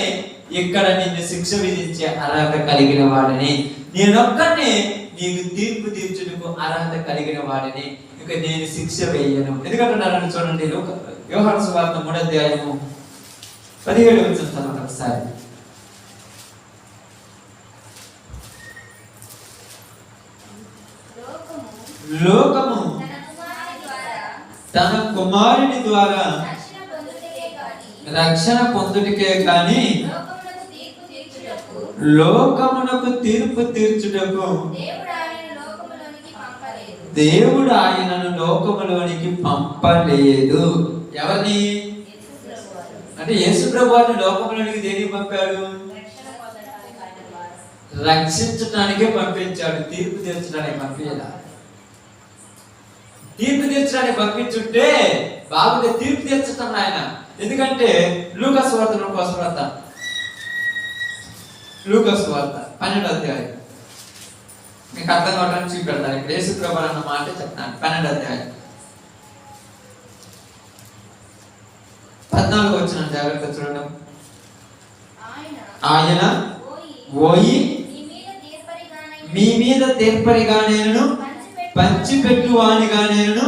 ఇక్కడ నిన్ను శిక్ష విధించే అర్హత కలిగిన వాడిని, నేనొక్కనే నీకు తీర్పు తీర్చుటకు అర్హత కలిగిన వాడిని, ఇక నేను శిక్ష వేయను. ఎందుకంటున్నారని చూడండి, యోహాను సువార్త 3:17 చదువుతాను ఒకసారి. లోకము తన కుమారుని ద్వారా రక్షణ పొందుటకే కానీ లోకమునకు తీర్పు తీర్చుటకు దేవుడు ఆయనను లోకములోనికి పంపలేదు. ఎవరిని అంటే యేసు ప్రభువుని లోకములోనికి దేనికి పంపాడు? రక్షించడానికే పంపించాడు, తీర్పు తీర్చడానికి పంపించలా. తీర్పు తీర్చడానికి పంపించుంటే బాగుంటే తీర్పు తీర్చటం ఆయన. ఎందుకంటే లూకాసు వార్త లూకాసు వార్త 12వ అధ్యాయం మీకు అర్థం కావడానికి చూపెడతాను. ఇక్కడ యేసు ప్రభువు అన్న మాట చెప్తాను. 12వ అధ్యాయం 14వ వచనం జాగ్రత్త చూడడం. ఆయన ఓయి మీ మీద తీర్పరిగా నేను పంచిపెట్టువానిగా నేను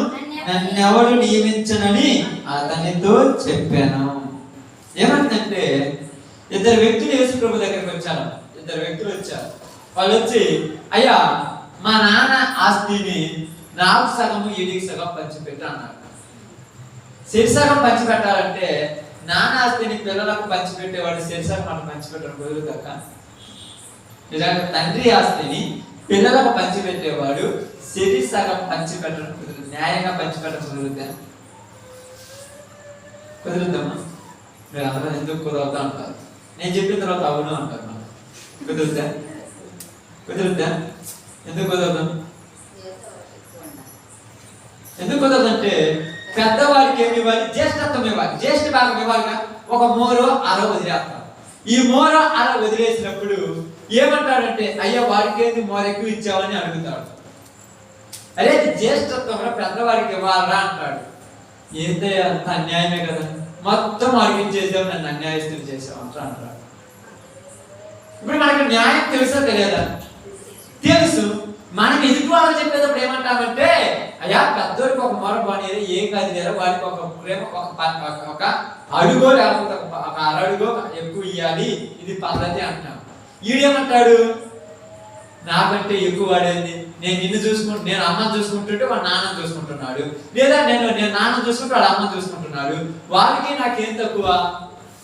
నన్నెవడు నియమించనని అతనితో చెప్పాను. ఏమంటే ఇద్దరు వ్యక్తులు యేసు ప్రభు దగ్గరికి వచ్చారు. ఇద్దరు వ్యక్తులు వచ్చారు. వాళ్ళు వచ్చి, అయ్యా మా నాన్న ఆస్తిని నాకు సగము ఈడికి సగం పంచిపెట్టు అన్నారు. శిరసగం పంచిపెట్టాలంటే నాన్న ఆస్తిని పిల్లలకు పంచిపెట్టేవాడు శిరసగం మనం పంచిపెట్టడం కుదురుగాక. నిజంగా తండ్రి ఆస్తిని పిల్లలకు పంచిపెట్టేవాడు శిరసగం పంచిపెట్టడం కుదురు, న్యాయంగా పంచిపెట్టడం కుదురుద్దామా? మీరు అందరూ ఎందుకు కుదరవుతా అంటారు. నేను చెప్పిన తర్వాత అవును అంటారు. కుదురుద్దా? ఎందుకు కుదరదాం? ఎందుకు కుదరదంటే పెద్దవాడికి ఏమి ఇవ్వాలి? జ్యేష్ఠత్వం ఇవ్వాలి, జ్యేష్ఠ భాగం ఇవ్వాలిగా. ఒక మోరో అర వదిలేస్తాం. ఈ మోరో అర వదిలేసినప్పుడు ఏమంటాడంటే, అయ్యా వాడికి ఏంది మోర ఎక్కువ ఇచ్చావని అడుగుతాడు. అరే జ్యేష్ఠత్వంలో పెద్దవాడికి ఇవ్వాలరా అంటాడు. ఏంటే అంత అన్యాయమే కదా, మొత్తం వాడికి చేసావు, నన్ను అన్యాయస్తులు చేసావు అంటాడు. ఇప్పుడు మనకి న్యాయం తెలుసా తెలియదా? తెలుసు. మనకి ఎదుటి వాళ్ళు చెప్పేటప్పుడు ఏమంటామంటే, అయ్యా పెద్దోడికి ఒక మొర బానేది ఏం కాదు లేదా, వాడికి ఒక ప్రేమ ఒక అడుగో లేకపోతే ఒక అరడుగో ఎక్కువ ఇవ్వాలి, ఇది పద్ధతి అంటాం. ఈడేమంటాడు, నాకంటే ఎక్కువ వాడేది, నేను నిన్ను నేను అమ్మని చూసుకుంటుంటే వాడు నాన్న చూసుకుంటున్నాడు, లేదా నేను నాన్న చూసుకుంటే వాడు అమ్మని చూసుకుంటున్నాడు, వాడికి నాకేం తక్కువ,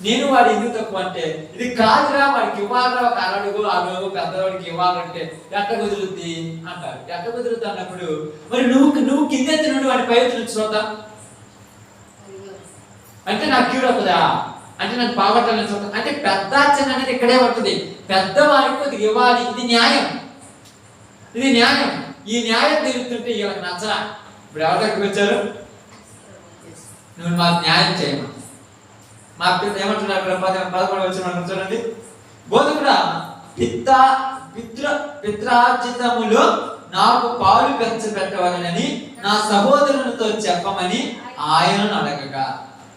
నేను వాడు ఎందుకు తక్కువ అంటే, ఇది కాదురా వాడికి ఇవ్వాలరా, ఒక అరడుగు అడుగు పెద్దవాడికి ఇవ్వాలంటే ఎట్ట కుదురుద్ది అంటారు. ఎట్ట కుదురుద్ది అన్నప్పుడు మరి నువ్వు కిందెత్తి నుండి వాడి పై నుంచి చూద్దాం అంటే నాకు క్యూర్ అవుతుందా, అంటే నాకు పావట్టాలని చూద్దాం అంటే పెద్ద చిన్న అనేది ఇక్కడే ఉంటుంది. పెద్దవాడికి కొద్దిగా ఇవ్వాలి, ఇది న్యాయం. ఈ న్యాయం తిరుగుతుంటే వీళ్ళకి నచ్చరా. ఇప్పుడు ఎవరి దగ్గరికి వచ్చారు, నువ్వు మాకు న్యాయం చేయమా, మా ఏమంటున్నారు 11వ వచనం చూడండి. బోధకుడా పిత్రార్జితములో నాకు పాలు పంచిపెట్టవలనని నా సహోదరునితో చెప్పమని ఆయనను అడగగా,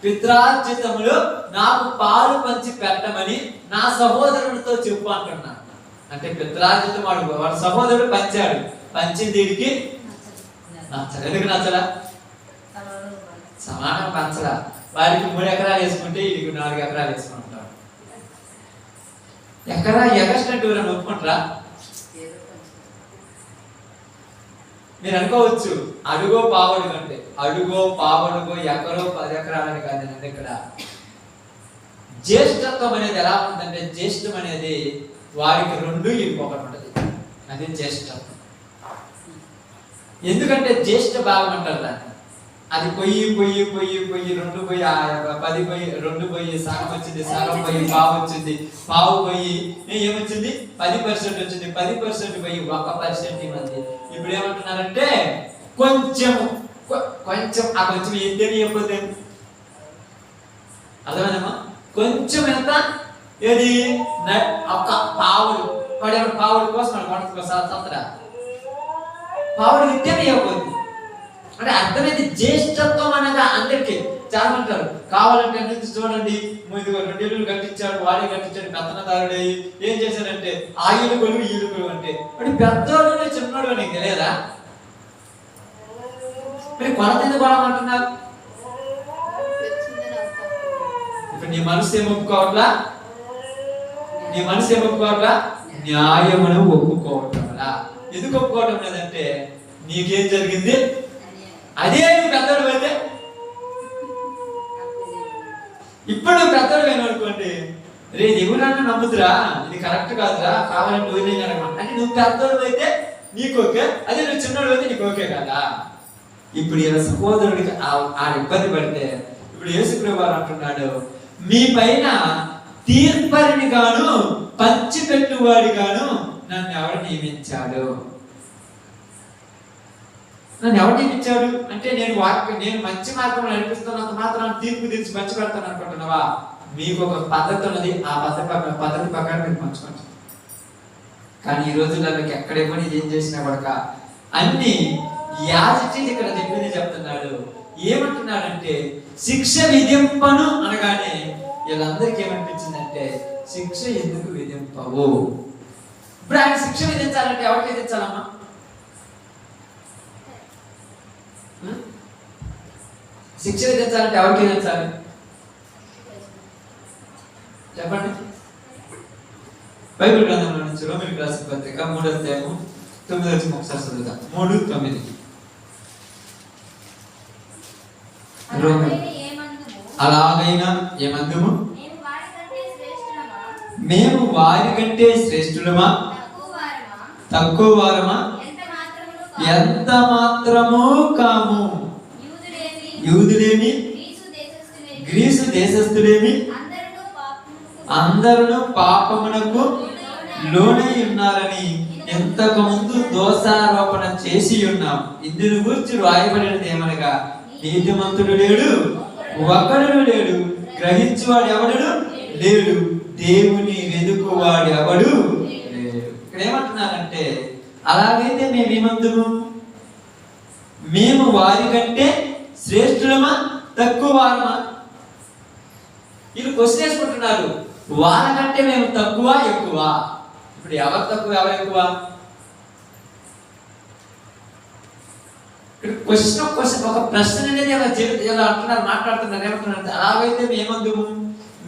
పిత్రార్జితములో నాకు పాలు పంచి పెట్టమని నా సహోదరునితో చెప్పు అంటున్నాడు. అంటే పిత్రార్జితం వాడు సహోదరుడు పంచాడు, పంచింది వీడికి నచ్చలేదు. ఎందుకు నచ్చలా? సమానం పంచలా. వాడికి 3 ఎకరాలు వేసుకుంటే వీడికి 4 ఎకరాలు వేసుకుంటాడు. ఎగస్ట్రెంట్ ఎవరైనా ఒప్పుకుంటారా? మీరు అనుకోవచ్చు అడుగో పావడు కంటే, అడుగో పావడుగో ఎకరో 10 ఎకరాలని కాదండి. ఇక్కడ జ్యేష్ఠత్వం అనేది ఎలా ఉంటుందంటే, జ్యేష్ఠం అనేది వారికి 2 ఇంకొకటి ఉంటుంది, అది జ్యేష్ఠత్వం. ఎందుకంటే జ్యేష్ఠ భాగం అంటారు దాన్ని. అది పొయ్యి 2 పొయ్యి 10 పొయ్యి 2 పొయ్యి సగం వచ్చింది, సగం పొయ్యి పావు వచ్చింది, పావు పొయ్యి ఏమొచ్చింది 10% వచ్చింది, 10% పొయ్యి 1% ఇవ్వండి. ఇప్పుడు ఏమంటున్నారంటే కొంచెం ఆ కొంచెం ఏం తెలియకపోతే అర్థమైందమ్మా, కొంచెం ఎంత ఏది ఒక పావుడు పావుడు కోసం సత్తరా పావుడు విద్య ఇవ్వకపోతే అంటే అర్థమైంది. జ్యేష్ఠత్వం అనేది అందరికీ చాలా అంటారు కావాలంటే అన్ని చూడండి, ఇదిగో 2 ఇళ్ళు కట్టించాడు, వాడే కట్టించాడు, పెత్తనదారుడు ఏం చేశాడంటే ఆ ఇల్లు కొలువు ఈ ఇల్లు కొలువు అంటే మరి పెద్దోడు చిన్నోడు నీకు తెలియదా? మరి కొలత ఎందుకు కొలమంటున్నారు? ఇప్పుడు నీ మనసు ఏం ఒప్పుకోవట్లా? నీ మనసు ఏం ఒప్పుకోవట్లా? న్యాయమును ఒప్పుకోవట్లా. ఎందుకు ఒప్పుకోవటం లేదంటే నీకేం జరిగింది? అదే నువ్వు పెద్దోడు అయితే ఇప్పుడు నువ్వు పెద్దోడు అయిన అనుకోండి, రే దేవుడన్నా నమ్ముతురా, ఇది కరెక్ట్ కాదురా, కావాలంటే వదిలేయనమాట అంటే నువ్వు పెద్దోడు అయితే నీకు ఓకే, అదే నువ్వు చిన్నోడు అయితే నీకు ఓకే కదా. ఇప్పుడు ఇలా సహోదరుడికి ఆ ఇబ్బంది పడితే ఇప్పుడు యేసుప్రభువు వారు అంటున్నాడు, మీ పైన తీర్పరిని గాను పంచిపెట్టువాడి గాను నన్ను ఎవరు నియమించాడు? నన్ను ఎవరు నియమించాడు అంటే నేను మంచి మార్గంలో నడిపిస్తున్నంత మాత్రం తీర్పు తీర్చి పంచి పెడతాను అనుకుంటున్నావా? మీకు ఒక పద్ధతి ఉన్నది, ఆ పద్ధతి ప్రకారం మీరు పంచుకుంటారు. కానీ ఈ రోజుల్లో మీకు ఎక్కడేమో ఏం చేసినా కూడా అన్ని యాజిటీ ఇక్కడ చెప్పింది చెప్తున్నాడు. ఏమంటున్నాడంటే శిక్ష విధింపను అనగానే వీళ్ళందరికీ ఏమనిపించిందంటే శిక్ష ఎందుకు విధింపవు? ఇప్పుడు ఆయన శిక్ష విధించాలంటే ఎవరికి విధించాలమ్మా? శిక్ష విధించాలంటే ఎవరికి విధించాలి చెప్పండి? బైబిల్ గ్రంథంలో నుంచి రోమీయులకు రాసిన పత్రిక 3వ అధ్యాయము 9వ వచనం ఒకసారి చదువుదాం. 3:9. అలాగైనా ఏమందుము మేము వారి కంటే శ్రేష్ఠులమా తక్కువ వారమా? ఎంత మాత్రము కాము. యూదులేమి గ్రీసు దేశస్థులేమి అందరూ పాపమునకు లోనై ఉన్నారని ఇంతకు ముందు దోషారోపణ చేసి ఉన్నాం. ఇందును గురించి రాయబడినది ఏమనగా నీతిమంతుడు లేడు, ఒకడు లేడు, గ్రహించువాడు ఎవడు లేడు, దేవుని వెదుకువాడు ఎవడు లేడు. ఇక్కడ ఏమంటున్నారంటే అలాగైతే మేమేమందుము? మేము వారి కంటే శ్రేష్ఠులమా తక్కువ వారమా? వీళ్ళు క్వశ్చన్ వేసుకుంటున్నారు, వాళ్ళకంటే మేము తక్కువ ఎక్కువ? ఇప్పుడు ఎవరు తక్కువ ఎవరు ఎక్కువ? క్వశ్చన్ ఒక ప్రశ్న అనేది ఇలా అంటున్నారు, మాట్లాడుతున్నారు. ఏమంటున్నారు? అలాగైతే మేమందుము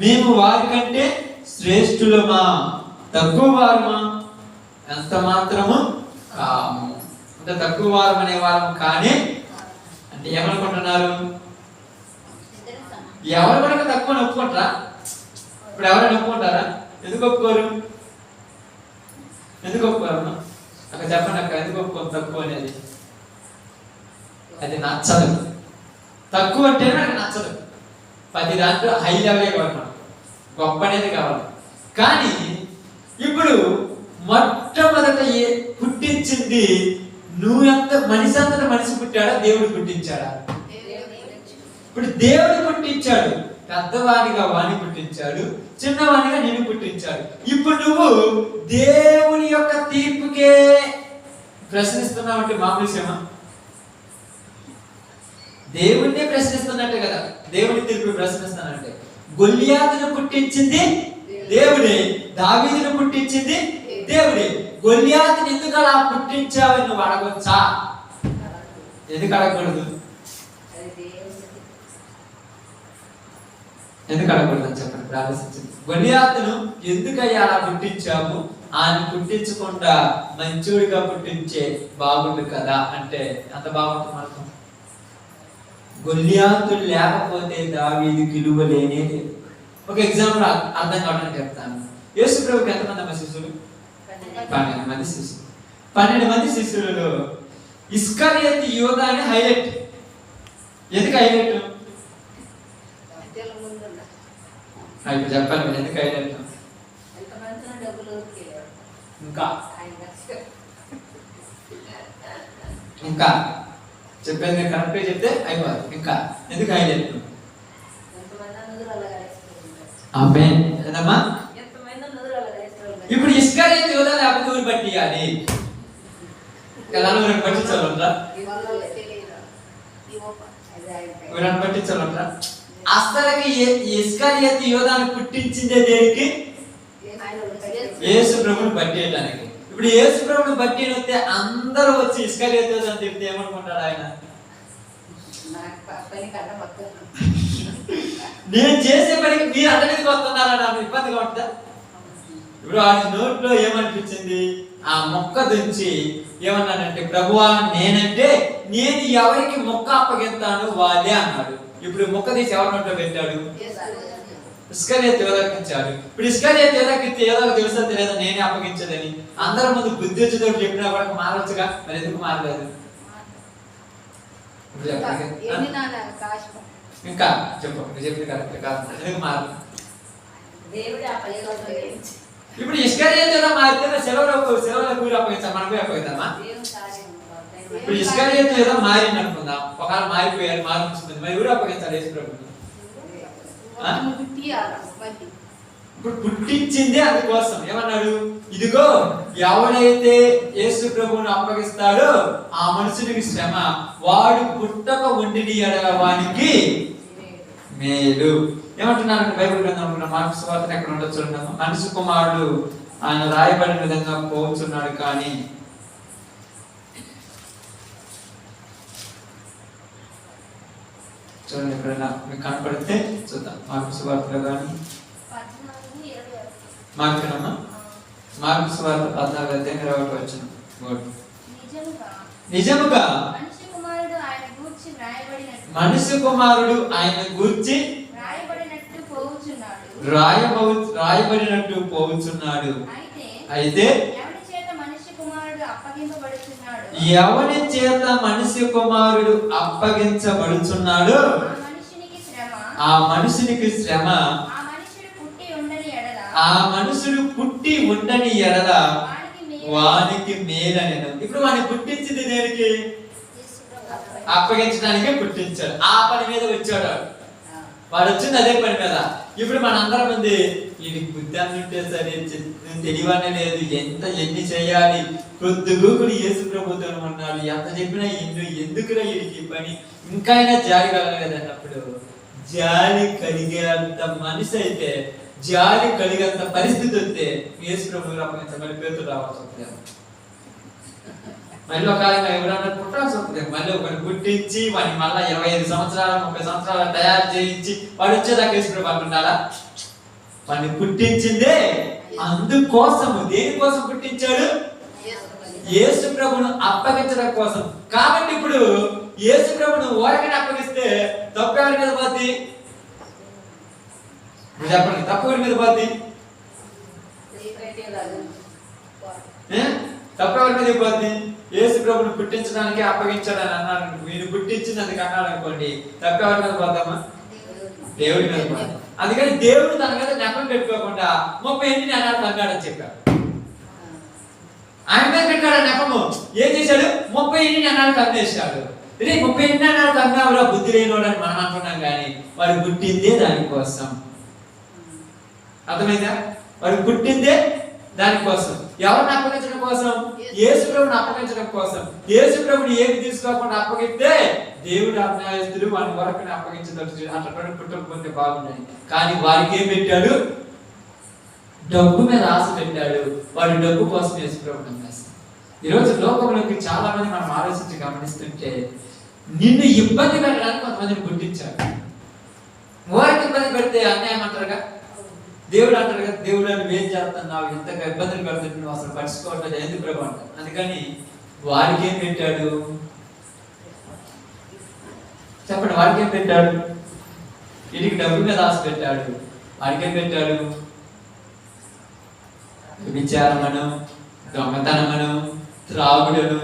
మేము వారి కంటే శ్రేష్ఠులమా తక్కువ వారమా? ఎంత మాత్రము కాము. అంటే తక్కువ వారం అనే వారం కానీ అంటే ఏమనుకుంటున్నారు? ఎవరు కూడా తక్కువ ఒప్పుకుంటారా? ఇప్పుడు ఎవరైనా ఒప్పుకుంటారా? ఎందుకు ఒప్పుకోరు? ఎందుకు ఒప్పుకోరు? అక్కడ చెప్పండి అక్క, ఎందుకు ఒప్పుకోరు తక్కువ అనేది? అది నచ్చదు. తక్కువ అంటేనే నాకు నచ్చదు. 10 దాంట్లో హై లెవెలే కావాలి, గొప్ప అనేది కావాలి. కానీ ఇప్పుడు మొట్టమొదట పుట్టించింది నువ్వెంత మనిషి అంతటా మనిషి పుట్టాడా దేవుడు పుట్టించాడా? ఇప్పుడు దేవుడు పుట్టించాడు, పెద్దవాడిగా వాణి పుట్టించాడు, చిన్నవాడిగా నిన్ను పుట్టించాడు. ఇప్పుడు నువ్వు దేవుని యొక్క తీర్పుకే ప్రశ్నిస్తున్నావు అంటే మామూలు విషయమా? దేవుణ్ణి ప్రశ్నిస్తున్నట్టే కదా. దేవుని తీర్పు ప్రశ్నిస్తానంటే గొల్లియాతును పుట్టించింది దేవుడే, దావీదును పుట్టించింది దేవుడే. గొల్లియాతుని ఎందుకు అలా పుట్టించావని నువ్వు అడగొచ్చా? ఎందుకు అడగకూడదు? ఎందుకు అడగకూడదు అని చెప్పండి. ఆలోచించండి. గొల్లియాతును ఎందుకయ్యా అలా పుట్టించాము? ఆయన పుట్టించకుండా మంచోడిగా పుట్టించే బాగుండు కదా అంటే ఎంత బాగుంటుంది అర్థం. గొల్లియాతు లేకపోతే దావీదుకి విలువ లేనే లేదు. ఒక ఎగ్జాంపుల్ అర్థం కావడానికి చెప్తాను. యేసు ప్రభువుకి ఎంతమంది శిష్యులు? 12 మంది శిష్యులు. 12 మంది శిష్యులలో ఇస్కరియోతు యూదా అని హైలైట్. ఎందుకు హైలైట్? ఇప్పుడు చెప్పాలి మీరు ఎందుకు హైలైట్? ఇంకా చెప్పేది కరెక్ట్గా చెప్తే అయిపోదు. ఇంకా ఎందుకు హైలైట్? ఆమేన్. ఏదమ్మా? ఇప్పుడు ఇస్కరియోతు యూదా లేకపోతే ఊరు పట్టియాలి. ఎలా ఊరిని పట్టించాలంటారా? ఊరిని పట్టించాలంటారా? అసలుకి ఇస్కరియోతు యోధాను పుట్టించిందే దేనికి? యేసు ప్రభుని బట్టేయడానికి. ఇప్పుడు యేసు ప్రభుని బట్టి వస్తే అందరూ వచ్చి ఇస్కరియోతు యోధాను తిడితే ఏమనుకుంటాడు ఆయన? నేను చేసే పనికి మీరు అతనికి వస్తున్నారా, నాకు ఇబ్బందిగా ఉంటుందా? ఇప్పుడు ఆయన నోట్లో ఏమనిపించింది? ఆ మొక్క దించి ఏమన్నాడంటే, ప్రభువా నేనంటే నేను ఎవరికి మొక్క అప్పగిస్తాను వాళ్ళే అన్నాడు. ఇప్పుడు మొక్క తీసి ఎవరి నోట్లో పెట్టాడు? ఇస్కరియోతు యోధాకి ఇచ్చాడు. ఇప్పుడు ఇస్కరియోతు యోధాకి ఇస్తే యోధాకు తెలుసా తెలియదా నేనే అప్పగించదని? అందరి ముందు బుద్ధి వచ్చేతో చెప్పినా కూడా మారొచ్చుగా, మరి ఎందుకు మారలేదు? ఇంకా చెప్పు, చెప్పింది కరెక్ట్ కాదు, ఎందుకు మారలేదు? ఇప్పుడు ఇస్కరియోతు యోధా మారితే సెలవులో కూలి అప్పగించాలి, మనం పోయి అప్పగిద్దామా? ఇప్పుడు ఇస్కరియోతు యోధా మారింది అనుకుందాం, ఒకవేళ మారిపోయారు, మారుస్తుంది, మరి ఎవరు అప్పగించాలి యేసు ప్రభుని? ఇప్పుడు పుట్టించిందే అందుకోసం. ఏమన్నాడు? ఇదిగో ఎవడైతే యేసు ప్రభువును అప్పగిస్తాడో ఆ మనుషునికి శ్రమ, వాడు పుట్టక ఉండిని ఎడల వానికి మేలు. ఏమంటున్నారంటే బైబిల్ గ్రంథంలో మార్కు సువార్త ఎక్కడ ఉండొచ్చు చూడండి. మనిషి కుమారుడు ఆయన రాయబడిన విధంగా పోతున్నాడు, కానీ చూడండి ఎక్కడైనా మీకు కనపడితే చూద్దాం. మార్కు సువార్తలో కానీ మార్కునమ్మా, మార్కు సువార్త 14:21 నిజముగా మనిషి కుమారుడు ఆయన గూర్చి రాయబడినట్టు పోవుచున్నాడు. అయితే ఎవని చేత మనిషి కుమారుడు అప్పగించబడుచున్నాడు ఆ మనిషినికి శ్రమ, ఆ మనుషుడు పుట్టి ఉండని ఎడల వానికి మేలనెను. ఇప్పుడు వాడిని పుట్టించింది దేనికి? అప్పగించడానికే పుట్టించాడు. ఆ పని మీద వచ్చాడు వాడు, వచ్చింది అదే పని మీద. ఇప్పుడు మన అందరం ఉంది వీడికి బుద్ధి ఉంటే సరే, తెలివనే లేదు, ఎన్ని చేయాలి, కొద్దిగూకుడు యేసు ప్రభుత్వం ఉన్నాడు, ఎంత చెప్పినా ఎందుకురా వీడికి పని, ఇంకా జాలి కలగలేదన్నప్పుడు జాలి కలిగేంత మనిషి అయితే, జాలి కలిగేంత పరిస్థితి వస్తే యేసు ప్రభువుని అప్పగించమని పేతురు రావాల్సి వస్తుంది. మళ్ళీ ఒక ఎవరన్నా పుట్టాల్సి వస్తుంది. మళ్ళీ ఒకటి పుట్టించి వాడిని మళ్ళీ 25 సంవత్సరాలు 30 సంవత్సరాలు తయారు చేయించి వాడు వచ్చేదాకా యేసు ప్రభు అంటున్నాడా? వాడిని పుట్టించిందే అందుకోసము. దేనికోసం పుట్టించాడు? యేసు ప్రభును అప్పగించడం కోసం. కాబట్టి ఇప్పుడు యేసు ప్రభును ఓరకని అప్పగిస్తే తప్పు ఎవరి మీద పోద్ది? చెప్పండి, తప్పు ఎవరి మీద పోద్ది? తప్పు ఎవరి మీద పోద్ది? యేసు ప్రభుని పుట్టించడానికి అప్పగించాడని అన్నాడు, వీడు పుట్టించింది అందుకు అన్నాడు అనుకోండి, తప్పు ఎవరి మీద పోద్దామా? దేవుడి మీద పోద్దాం. అందుకని దేవుడు తన మీద నెపం పెట్టుకోకుండా 38 అన్నాడు అన్నాడని చెప్పాడు. ఆయన మీద పెట్టాడు నెపము. ఏం చేశాడు? 38 అన్నాడు కన్నేశాడు. 38 అన్నాడు కన్నావురా బుద్ధి లేనోడని మనం అంటున్నాం, కానీ వాడు పుట్టిందే దానికోసం. అర్థమైందా? వాడు పుట్టిందే దానికోసం. ఎవరిని అప్పగించడం కోసం? యేసు ప్రభుని అప్పగించడం కోసం. యేసు ప్రభుని ఏమి తీసుకోకుండా అప్పగిస్తే దేవుడు అన్యాయస్తులు వాడి వరకు అప్పగించదలుచు అట్లా పుట్టకపోతే బాగుండని. కానీ వారికి ఏం పెట్టాడు? డబ్బు మీద ఆశ పెట్టాడు. వాడి డబ్బు కోసం యేసు ప్రభుని అమ్మేస్తాడు. ఈరోజు లోకంలోకి చాలా మంది మనం ఆలోచించి గమనిస్తుంటే, నిన్ను ఇబ్బంది పెట్టడానికి కొంతమందిని పుట్టించాడు. వారికి ఇబ్బంది పెడితే అన్యాయం అంటారుగా. దేవుడు అంటారు కదా, దేవుడు అని ఏం చేస్తున్నావు, ఎంతగా ఇబ్బందులు పెడుతుంటే నువ్వు అసలు పట్టించుకోవట్లేదు ఎందుకు ప్రభు అంటారు. అందుకని వాడికి ఏం పెట్టాడు చెప్పండి? వాడికి ఏం పెట్టాడు? వీడికి డబ్బు మీద ఆశ పెట్టాడు. వాడికి ఏం పెట్టాడు? విచారమను, దొంగతనమను, త్రాగుడను,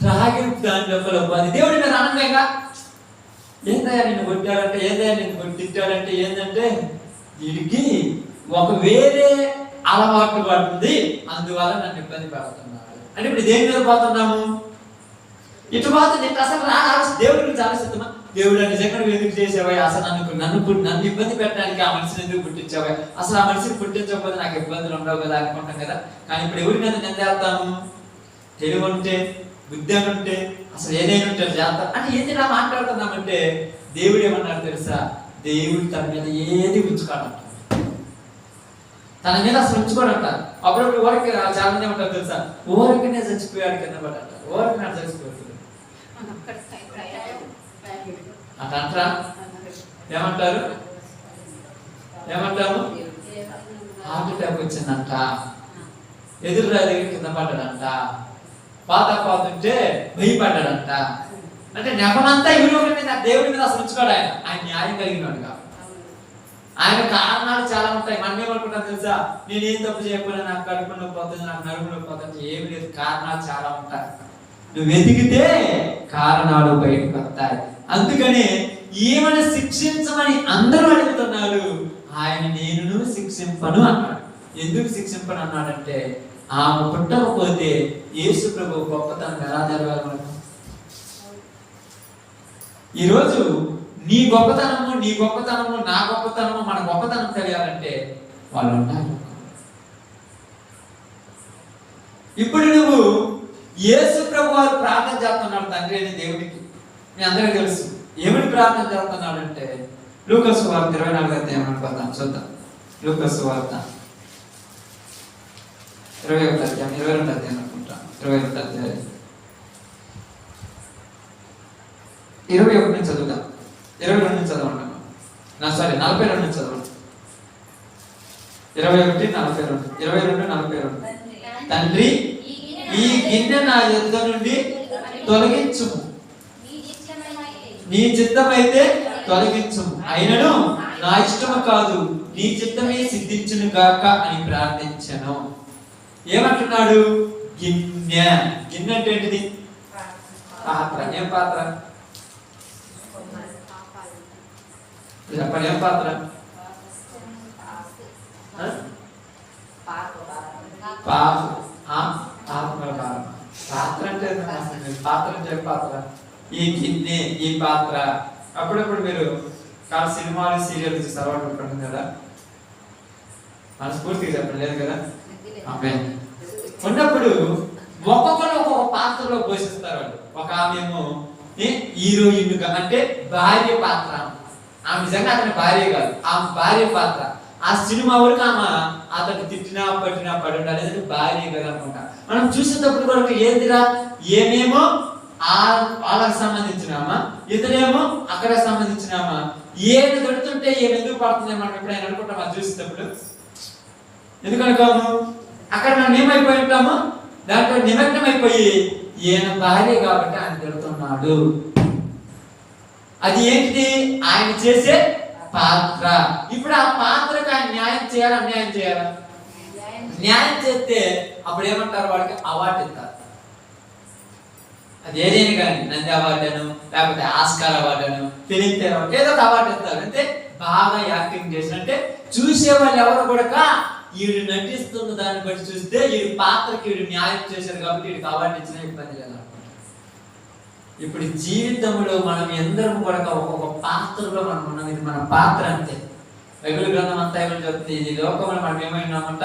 త్రాగి దాని లోపల అది దేవుడి మీద ఆనందంగా. ఏందయ్యా నిన్ను కొట్టాడంటే, ఏందయ్యా నిన్ను తిట్టాడంటే ఏంటంటే వీడికి ఒక వేరే అలవాటు పడుతుంది, అందువల్ల నన్ను ఇబ్బంది పెడుతున్నాడు అంటే. ఇప్పుడు దేని మీద పోతున్నాము? ఇటు పోతుంది. అసలు దేవుడి గురించి ఆలోచిస్తున్నా. దేవుడు నిజంగా నువ్వు ఎందుకు చేసావా? అసలు నన్ను ఇబ్బంది పెట్టడానికి ఆ మనిషిని ఎందుకు పుట్టించావా? అసలు ఆ మనిషిని పుట్టించకపోతే నాకు ఇబ్బందులు ఉండవు కదా అనుకుంటాం కదా. కానీ ఇప్పుడు ఎవరి మీద నిందేస్తాము? తెలివి ఉంటే, బుద్ధి ఉంటే, అసలు ఏదైనా ఉంటే చేస్తాం అంటే ఏంటి ఇలా మాట్లాడుతున్నామంటే, దేవుడు ఏమన్నాడు తెలుసా? దేవుడు తన మీద ఏది ఉంచుకోడంట, తన మీద అసలు ఉంచుకోడంట. అప్పుడప్పుడు ఊరికి చాలా మంది ఏమంటారు తెలుసా, ఊరికనే చచ్చిపోయాడు కింద పడ్డంట, ఊరికనే చచ్చిపోయాడు అట్లా ఏమంటారు, ఏమంటాము హార్ట్ అటాక్ వచ్చిందంట, ఎదురు దగ్గర కింద పడ్డాడంట, పాతుంటే భయపడ్డాడంట. అంటే నెపనంతా ఎవరి మీద, దేవుడి మీద అసలు ఉంచుకోడు. ఆయన న్యాయం కలిగినాడుగా. ఆయన కారణాలు చాలా ఉంటాయి. మనం ఏమనుకుంటాం తెలుసా, నేనేం తప్పు చేయకపోయినా నాకు కడుపు నొప్పి పోతుంది, నాకు నడుము నొప్పి పోతుంది, ఏమి లేదు. కారణాలు చాలా ఉంటాయి. నువ్వు వెతికితే కారణాలు బయటకు వస్తాయి. అందుకని ఈమెను శిక్షించమని అందరూ అడుగుతున్నారు. ఆయన నేను శిక్షింపను అన్నాడు. ఎందుకు శిక్షింపను అన్నాడంటే, ఆమె పుట్టకపోతే యేసు ప్రభు గొప్పతనం ఎలా జరగాలి మనకు? ఈరోజు నీ గొప్పతనము, నీ గొప్పతనము, నా గొప్పతనము, మన గొప్పతనం తెలియాలంటే వాళ్ళు ఉండాలి. ఇప్పుడు నువ్వు యేసు ప్రభు వారు ప్రార్థన చేస్తున్నాడు తండ్రి అని దేవుడికి. మీ అందరికీ తెలుసు ఏమిటి ప్రార్థన చేస్తున్నాడు అంటే, లూకా సువార్త 24వ అధ్యాయం అనుకుందాం, చూద్దాం. లూకా సువార్త 21వ అధ్యాయం, 22వ అధ్యాయం అనుకుంటా, 22వ అధ్యాయం 21 నుంచి చదువుతాం. 22 నుంచి చదవండి. 42 నుంచి చదవండి. 21, 42, 22, 42. తండ్రి, ఈ గిన్నె నా యొద్ద నుండి తొలగించుము, నీ చిత్తమైతే తొలగించుము, అయినను నా ఇష్టము కాదు, నీ చిత్తమే సిద్ధించును గాక అని ప్రార్థించను. ఏమంటున్నాడు? గిన్నె. గిన్నె అంటే ఏంటిది? పాత్ర. ఏం పాత్ర చెప్పండి, ఏం పాత్ర? పాత్ర అంటే పాత్ర అంటే పాత్ర. ఈ గిన్నె, ఈ పాత్ర. అప్పుడప్పుడు మీరు చాలా సినిమాలు, సీరియల్ చూసి అలవాటు ఉంటుంది కదా, మనస్ఫూర్తిగా చెప్పండి, లేదు కదా? ఉన్నప్పుడు ఒక్కొక్కరు ఒక్కొక్క పాత్రలో పోషిస్తారు వాళ్ళు. ఒక ఆమెమో హీరోయిన్ గా, అంటే భార్య పాత్ర. ఆమె నిజంగా అతని భార్య కాదు, ఆమె భార్య పాత్ర. ఆ సినిమా వరకు ఆమె అతను తిట్టినా పట్టినా పడి ఉండాలి, భార్య కదా అనుకుంటా. మనం చూసేటప్పుడు వరకు ఏందిరా, ఏమేమో వాళ్ళకి సంబంధించినామా, ఇతరేమో అక్కడ సంబంధించినామా, ఏమి దొరుకుతుంటే ఏమి ఎందుకు పడుతుంది మనం ఎప్పుడైనా అనుకుంటాం. అది చూసేటప్పుడు ఎందుకు అనుకోము, అక్కడ మనం ఏమైపోయి ఉంటాము, దాంట్లో నిమగ్నం అయిపోయి ఈయన భార్య కాబట్టి ఆయన తిడుతున్నాడు. అది ఏంటిది? ఆయన చేసే పాత్ర. ఇప్పుడు ఆ పాత్రకు ఆయన న్యాయం చేయాలా, అన్యాయం చేయాలా? న్యాయం చేస్తే అప్పుడు ఏమంటారు, వాడికి అవార్డు ఇస్తారు. అది ఏదైనా కానీ, నంది అవార్డు అను, లేకపోతే ఆస్కార్ అవార్డు అను, ఫిలింఫేర్ అవార్డు, ఏదో ఒక అవార్డు ఇస్తారు. అంటే బాగా యాక్టింగ్ చేసినట్టే చూసే వాళ్ళు ఎవరు కూడా వీడు నటిస్తున్న దాన్ని బట్టి చూస్తే వీడి పాత్రకి వీడు న్యాయం చేశారు కాబట్టి వీడికి అవార్డు ఇచ్చిన ఇబ్బంది లేదు. ఇప్పుడు జీవితంలో మనం ఎందరం కూడా ఒక్కొక్క పాత్రలో మనం ఉన్నాం. ఇది మన పాత్ర అంతే. బైబిల్ గ్రంథం అంతా ఏమని చెప్తుంది, ఈ లోకంలో మనం ఏమైనామంట,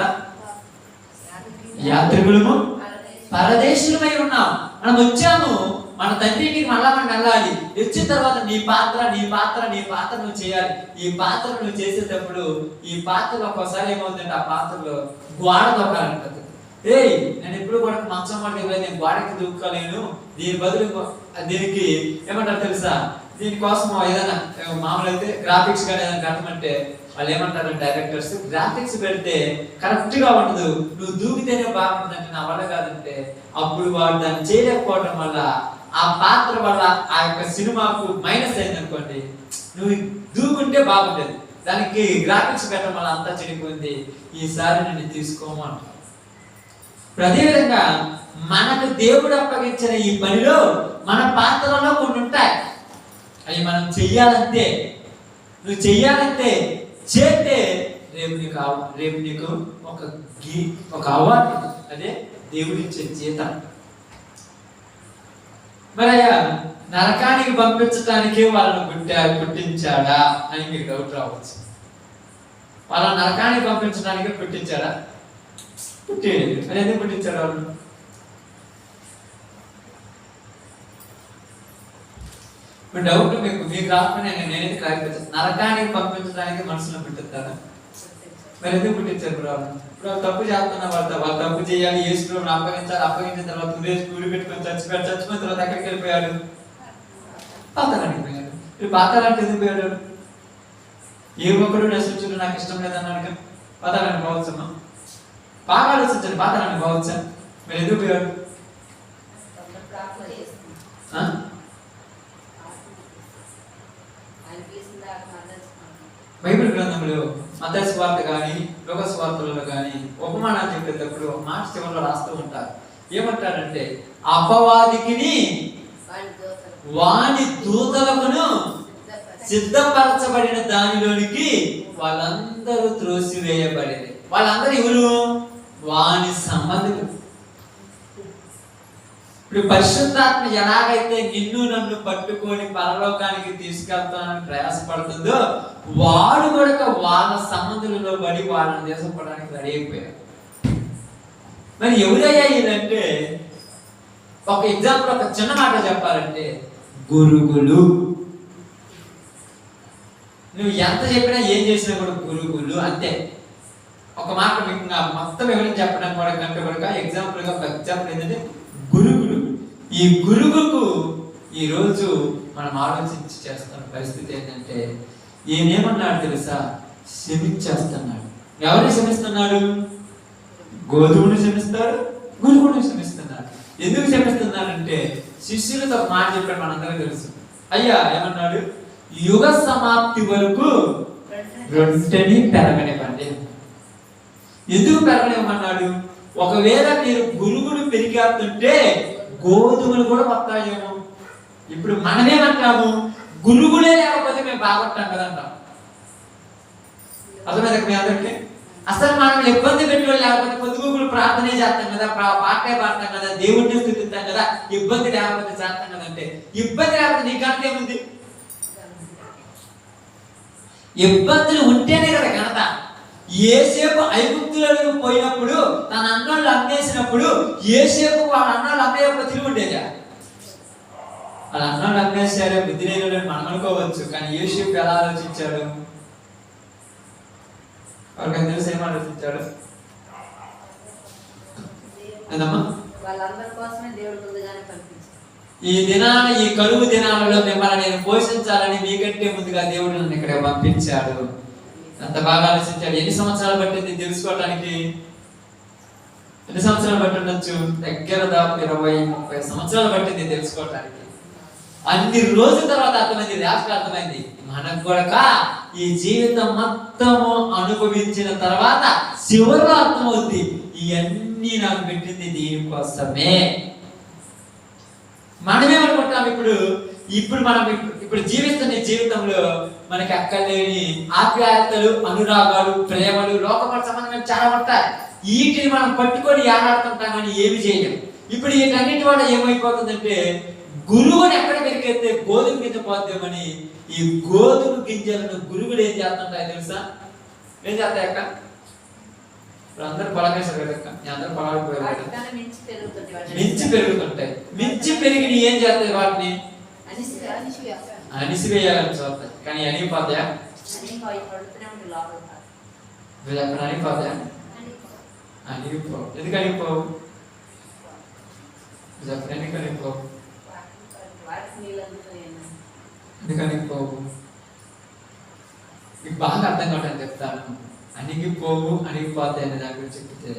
యాత్రికులము పరదేశులమై ఉన్నాం. మనం వచ్చాము, మన తండ్రికి మళ్ళా మనం వెళ్ళాలి. వచ్చిన తర్వాత నీ పాత్ర, నీ పాత్ర, నీ పాత్ర నువ్వు చేయాలి. ఈ పాత్ర నువ్వు చేసేటప్పుడు ఈ పాత్రలో ఒక్కోసారి ఏమవుతుందంటే, ఆ పాత్రలో గోడ దొక్కాలంటుంది. నేను ఎప్పుడు కూడా మంచం పడితే నేను గోడకి దూకోలేను, దీని బదులు దీనికి ఏమంటారు తెలుసా, దీనికోసం ఏదైనా మామూలు అయితే గ్రాఫిక్స్ కానీ ఏదైనా కట్టమంటే వాళ్ళు ఏమంటారు డైరెక్టర్స్, గ్రాఫిక్స్ పెడితే కరెక్ట్ గా ఉండదు, నువ్వు దూకితేనే బాగుంటుంది అంటే నా వల్ల కాదంటే, అప్పుడు వాడు దాన్ని చేయలేకపోవడం వల్ల ఆ పాత్ర వల్ల ఆ యొక్క సినిమాకు మైనస్ అయింది అనుకోండి. నువ్వు దూకుంటే బాగుండేది, దానికి గ్రాఫిక్స్ పెట్టడం వల్ల అంతా చెడిపోయింది, ఈసారి నేను తీసుకోము అంటారు. అదేవిధంగా మనకు దేవుడు అప్పగించిన ఈ పనిలో మన పాత్రలో కొన్ని ఉంటాయి, అవి మనం చెయ్యాలంటే. నువ్వు చెయ్యాలంటే చేస్తే రేపు నీకు ఒక అవార్డు, అదే దేవుడిచ్చే జీతం. మరి అయ్యా, నరకానికి పంపించడానికి వాళ్ళని పుట్టించాడా అని మీకు డౌట్ రావచ్చు. వాళ్ళని నరకానికి పంపించడానికి పుట్టించాడా? పుట్టేది. మరి ఎందుకు పుట్టించాడు వాళ్ళు? ఇప్పుడు డౌట్ మీకు రాకుండా నేనైతే క్లారిఫై చేస్తాను. నరకానికి పంపించడానికి మనసులో పెట్టిస్తారా? మరి ఎందుకు పుట్టించారు బ్రదర్? ఇప్పుడు తప్పు చేస్తున్నా వాళ్ళు తప్పు చేయాలి, యేసుప్రభుని అప్పగించిన తర్వాత ఊరి పెట్టుకొని చచ్చిపోయిన తర్వాత ఎక్కడికి వెళ్ళిపోయాడు? పాతాళానికి పోయాడు. ఇప్పుడు పాతాళానికి ఎందుకు పోయాడు? ఏ ఒక్కడు నశించుడు నాకు ఇష్టం లేదన్నాడు. పాతాళానికి పోవచ్చమ్మా? బాగా ఆలోచించండి, పాతాళానికి పోవచ్చా? మరి ఎందుకు పోయాడు? బైబిల్ గ్రంథంలో మత్తయి సువార్త కానీ లోక సువార్తలలో కానీ ఉపమానాలు చెప్పేటప్పుడు మాట చివరిలో రాస్తూ ఉంటారు. ఏమంటారంటే అపవాదికిని వాని దూతలకును సిద్ధపరచబడిన దానిలోనికి వాళ్ళందరూ త్రోసివేయబడేది. వాళ్ళందరూ ఎవరు? వాని సంబంధికులు. ఇప్పుడు పరిశుద్ధాత్మ ఎలాగైతే నిన్ను నన్ను పట్టుకొని పరలోకానికి తీసుకెళ్తానని ప్రయాసపడుతుందో వాడు కూడా వాళ్ళ సంబంధులలో పడి వాళ్ళని దేశపడడానికి రెడీ అయిపోయారు. మరి ఎవరయ్యా ఇదంటే, ఒక ఎగ్జాంపుల్, ఒక చిన్న మాట చెప్పాలంటే గురుగులు. నువ్వు ఎంత చెప్పినా ఏం చేసినా కూడా గురుగులు అంతే. ఒక మాట మీకు మొత్తం ఎవరైనా చెప్పడం కూడా కంటే కూడా ఎగ్జాంపుల్ ఏంటంటే గురుగులు. ఈ గురుగుకు ఈరోజు మనం ఆలోచించి చేస్తున్న పరిస్థితి ఏంటంటే, ఈయనేమన్నాడు తెలుసా? క్షమించేస్తున్నాడు. ఎవరిని క్షమిస్తున్నాడు? గోధుమని క్షమిస్తాడు, గురుగుని క్షమిస్తున్నాడు. ఎందుకు క్షమిస్తున్నాడంటే శిష్యులతో ఒక మాట చెప్పాడు, మనందరం తెలుసు. అయ్యా ఏమన్నాడు? యుగ సమాప్తి వరకు రొట్టెని పెరగనివ్వండి. ఎందుకు పెరగనివ్వమన్నాడు? ఒకవేళ మీరు గురుగులు పెరిగేస్తుంటే గోధుమలు కూడా వస్తాయేమో. ఇప్పుడు మనమేమంటాము? గురుగులే లేకపోతే మేము బాగుంటాం కదా అంటాం. అర్థమైంది మీ అందరికీ? అసలు మనం ఇబ్బంది పెట్టేవాళ్ళు లేకపోతే పొద్దుగులు ప్రార్థనే చేస్తాం కదా, పాటే పాడతాం కదా, దేవుడిని స్థుతిస్తాం కదా, ఇబ్బంది లేకపోతే చేస్తాం కదా. అంటే ఇబ్బంది లేకపోతే నీకంటే ఏముంది? ఇబ్బందులు ఉంటేనే కదా ఘనత. ఏసేపు ఐగుప్తులకు పోయినప్పుడు తన అన్నోళ్ళు అమ్మేసినప్పుడు ఏసేపు వాళ్ళ అన్నోళ్ళు అమ్మేయప్పుడు తిరిగి ఉండేదా? వాళ్ళ అన్నోళ్ళు అమ్మేశారు, బుద్ధి లేని మనం అనుకోవచ్చు. కానీ ఏసేపు ఎలా ఆలోచించాడు? వాళ్ళకి తెలుసు ఏం ఆలోచించాడు? ఈ దినాన, ఈ కరువు దినాలలో మిమ్మల్ని నేను పోషించాలని మీకంటే ముందుగా దేవుడు నన్ను ఇక్కడ పంపించాడు. అంత బాగా ఆలోచించాడు. ఎన్ని సంవత్సరాలు పట్టింది తెలుసుకోవటానికి? ఎన్ని సంవత్సరాలు పట్టి ఉండొచ్చు? దగ్గర దాపు 20-30 సంవత్సరాలు పట్టింది తెలుసుకోవటానికి. అన్ని రోజుల తర్వాత అర్థమైంది, రాష్ట్రం అర్థమైంది. మనకు కూడా ఈ జీవితం మొత్తము అనుభవించిన తర్వాత చివరిలో అర్థమవుతుంది, ఇవన్నీ నాకు పెట్టింది దీనికోసమే. మనమేమనుకుంటాం? ఇప్పుడు మనం జీవిస్తున్న జీవితంలో మనకి అక్కర్లేని ఆప్యాయతలు, అనురాగాలు, ప్రేమలు, లోకపర సంబంధం చాలా ఉంటాయి. వీటిని మనం పట్టుకొని ఏడాడుతుంటాం కానీ ఏమి చేయలేం. ఇప్పుడు వీటన్నిటి వల్ల ఏమైపోతుందంటే, గురువుని ఎక్కడ పెరిగైతే గోధుమ గింజ పోద్దామని ఈ గోధుమ గింజలను గురువులు ఏం చేస్తుంటాయి తెలుసా? ఏం చేస్తాయి అక్క? ఇప్పుడు అందరూ పొలమేశారు కదా అక్క, అందరూ పొలాలు పోయారు, మించి పెరుగుతుంటాయి. మించి పెరిగి ఏం చేస్తాయి? వాటిని అనిసివేయాలని చూస్తాయి. కానీ అనిగిపోతాయా? అనిగిపోతాయా? అనిగిపోవు. ఎందుకు అనిగిపోవు? ఎందుకు అనిగిపోవు? ఎందుకు అనిగిపోవు? మీకు బాగా అర్థం కావడానికి చెప్తాను. అనిగిపోవు, అనిగిపోతాయి అనే దాని గురించి చెప్తే,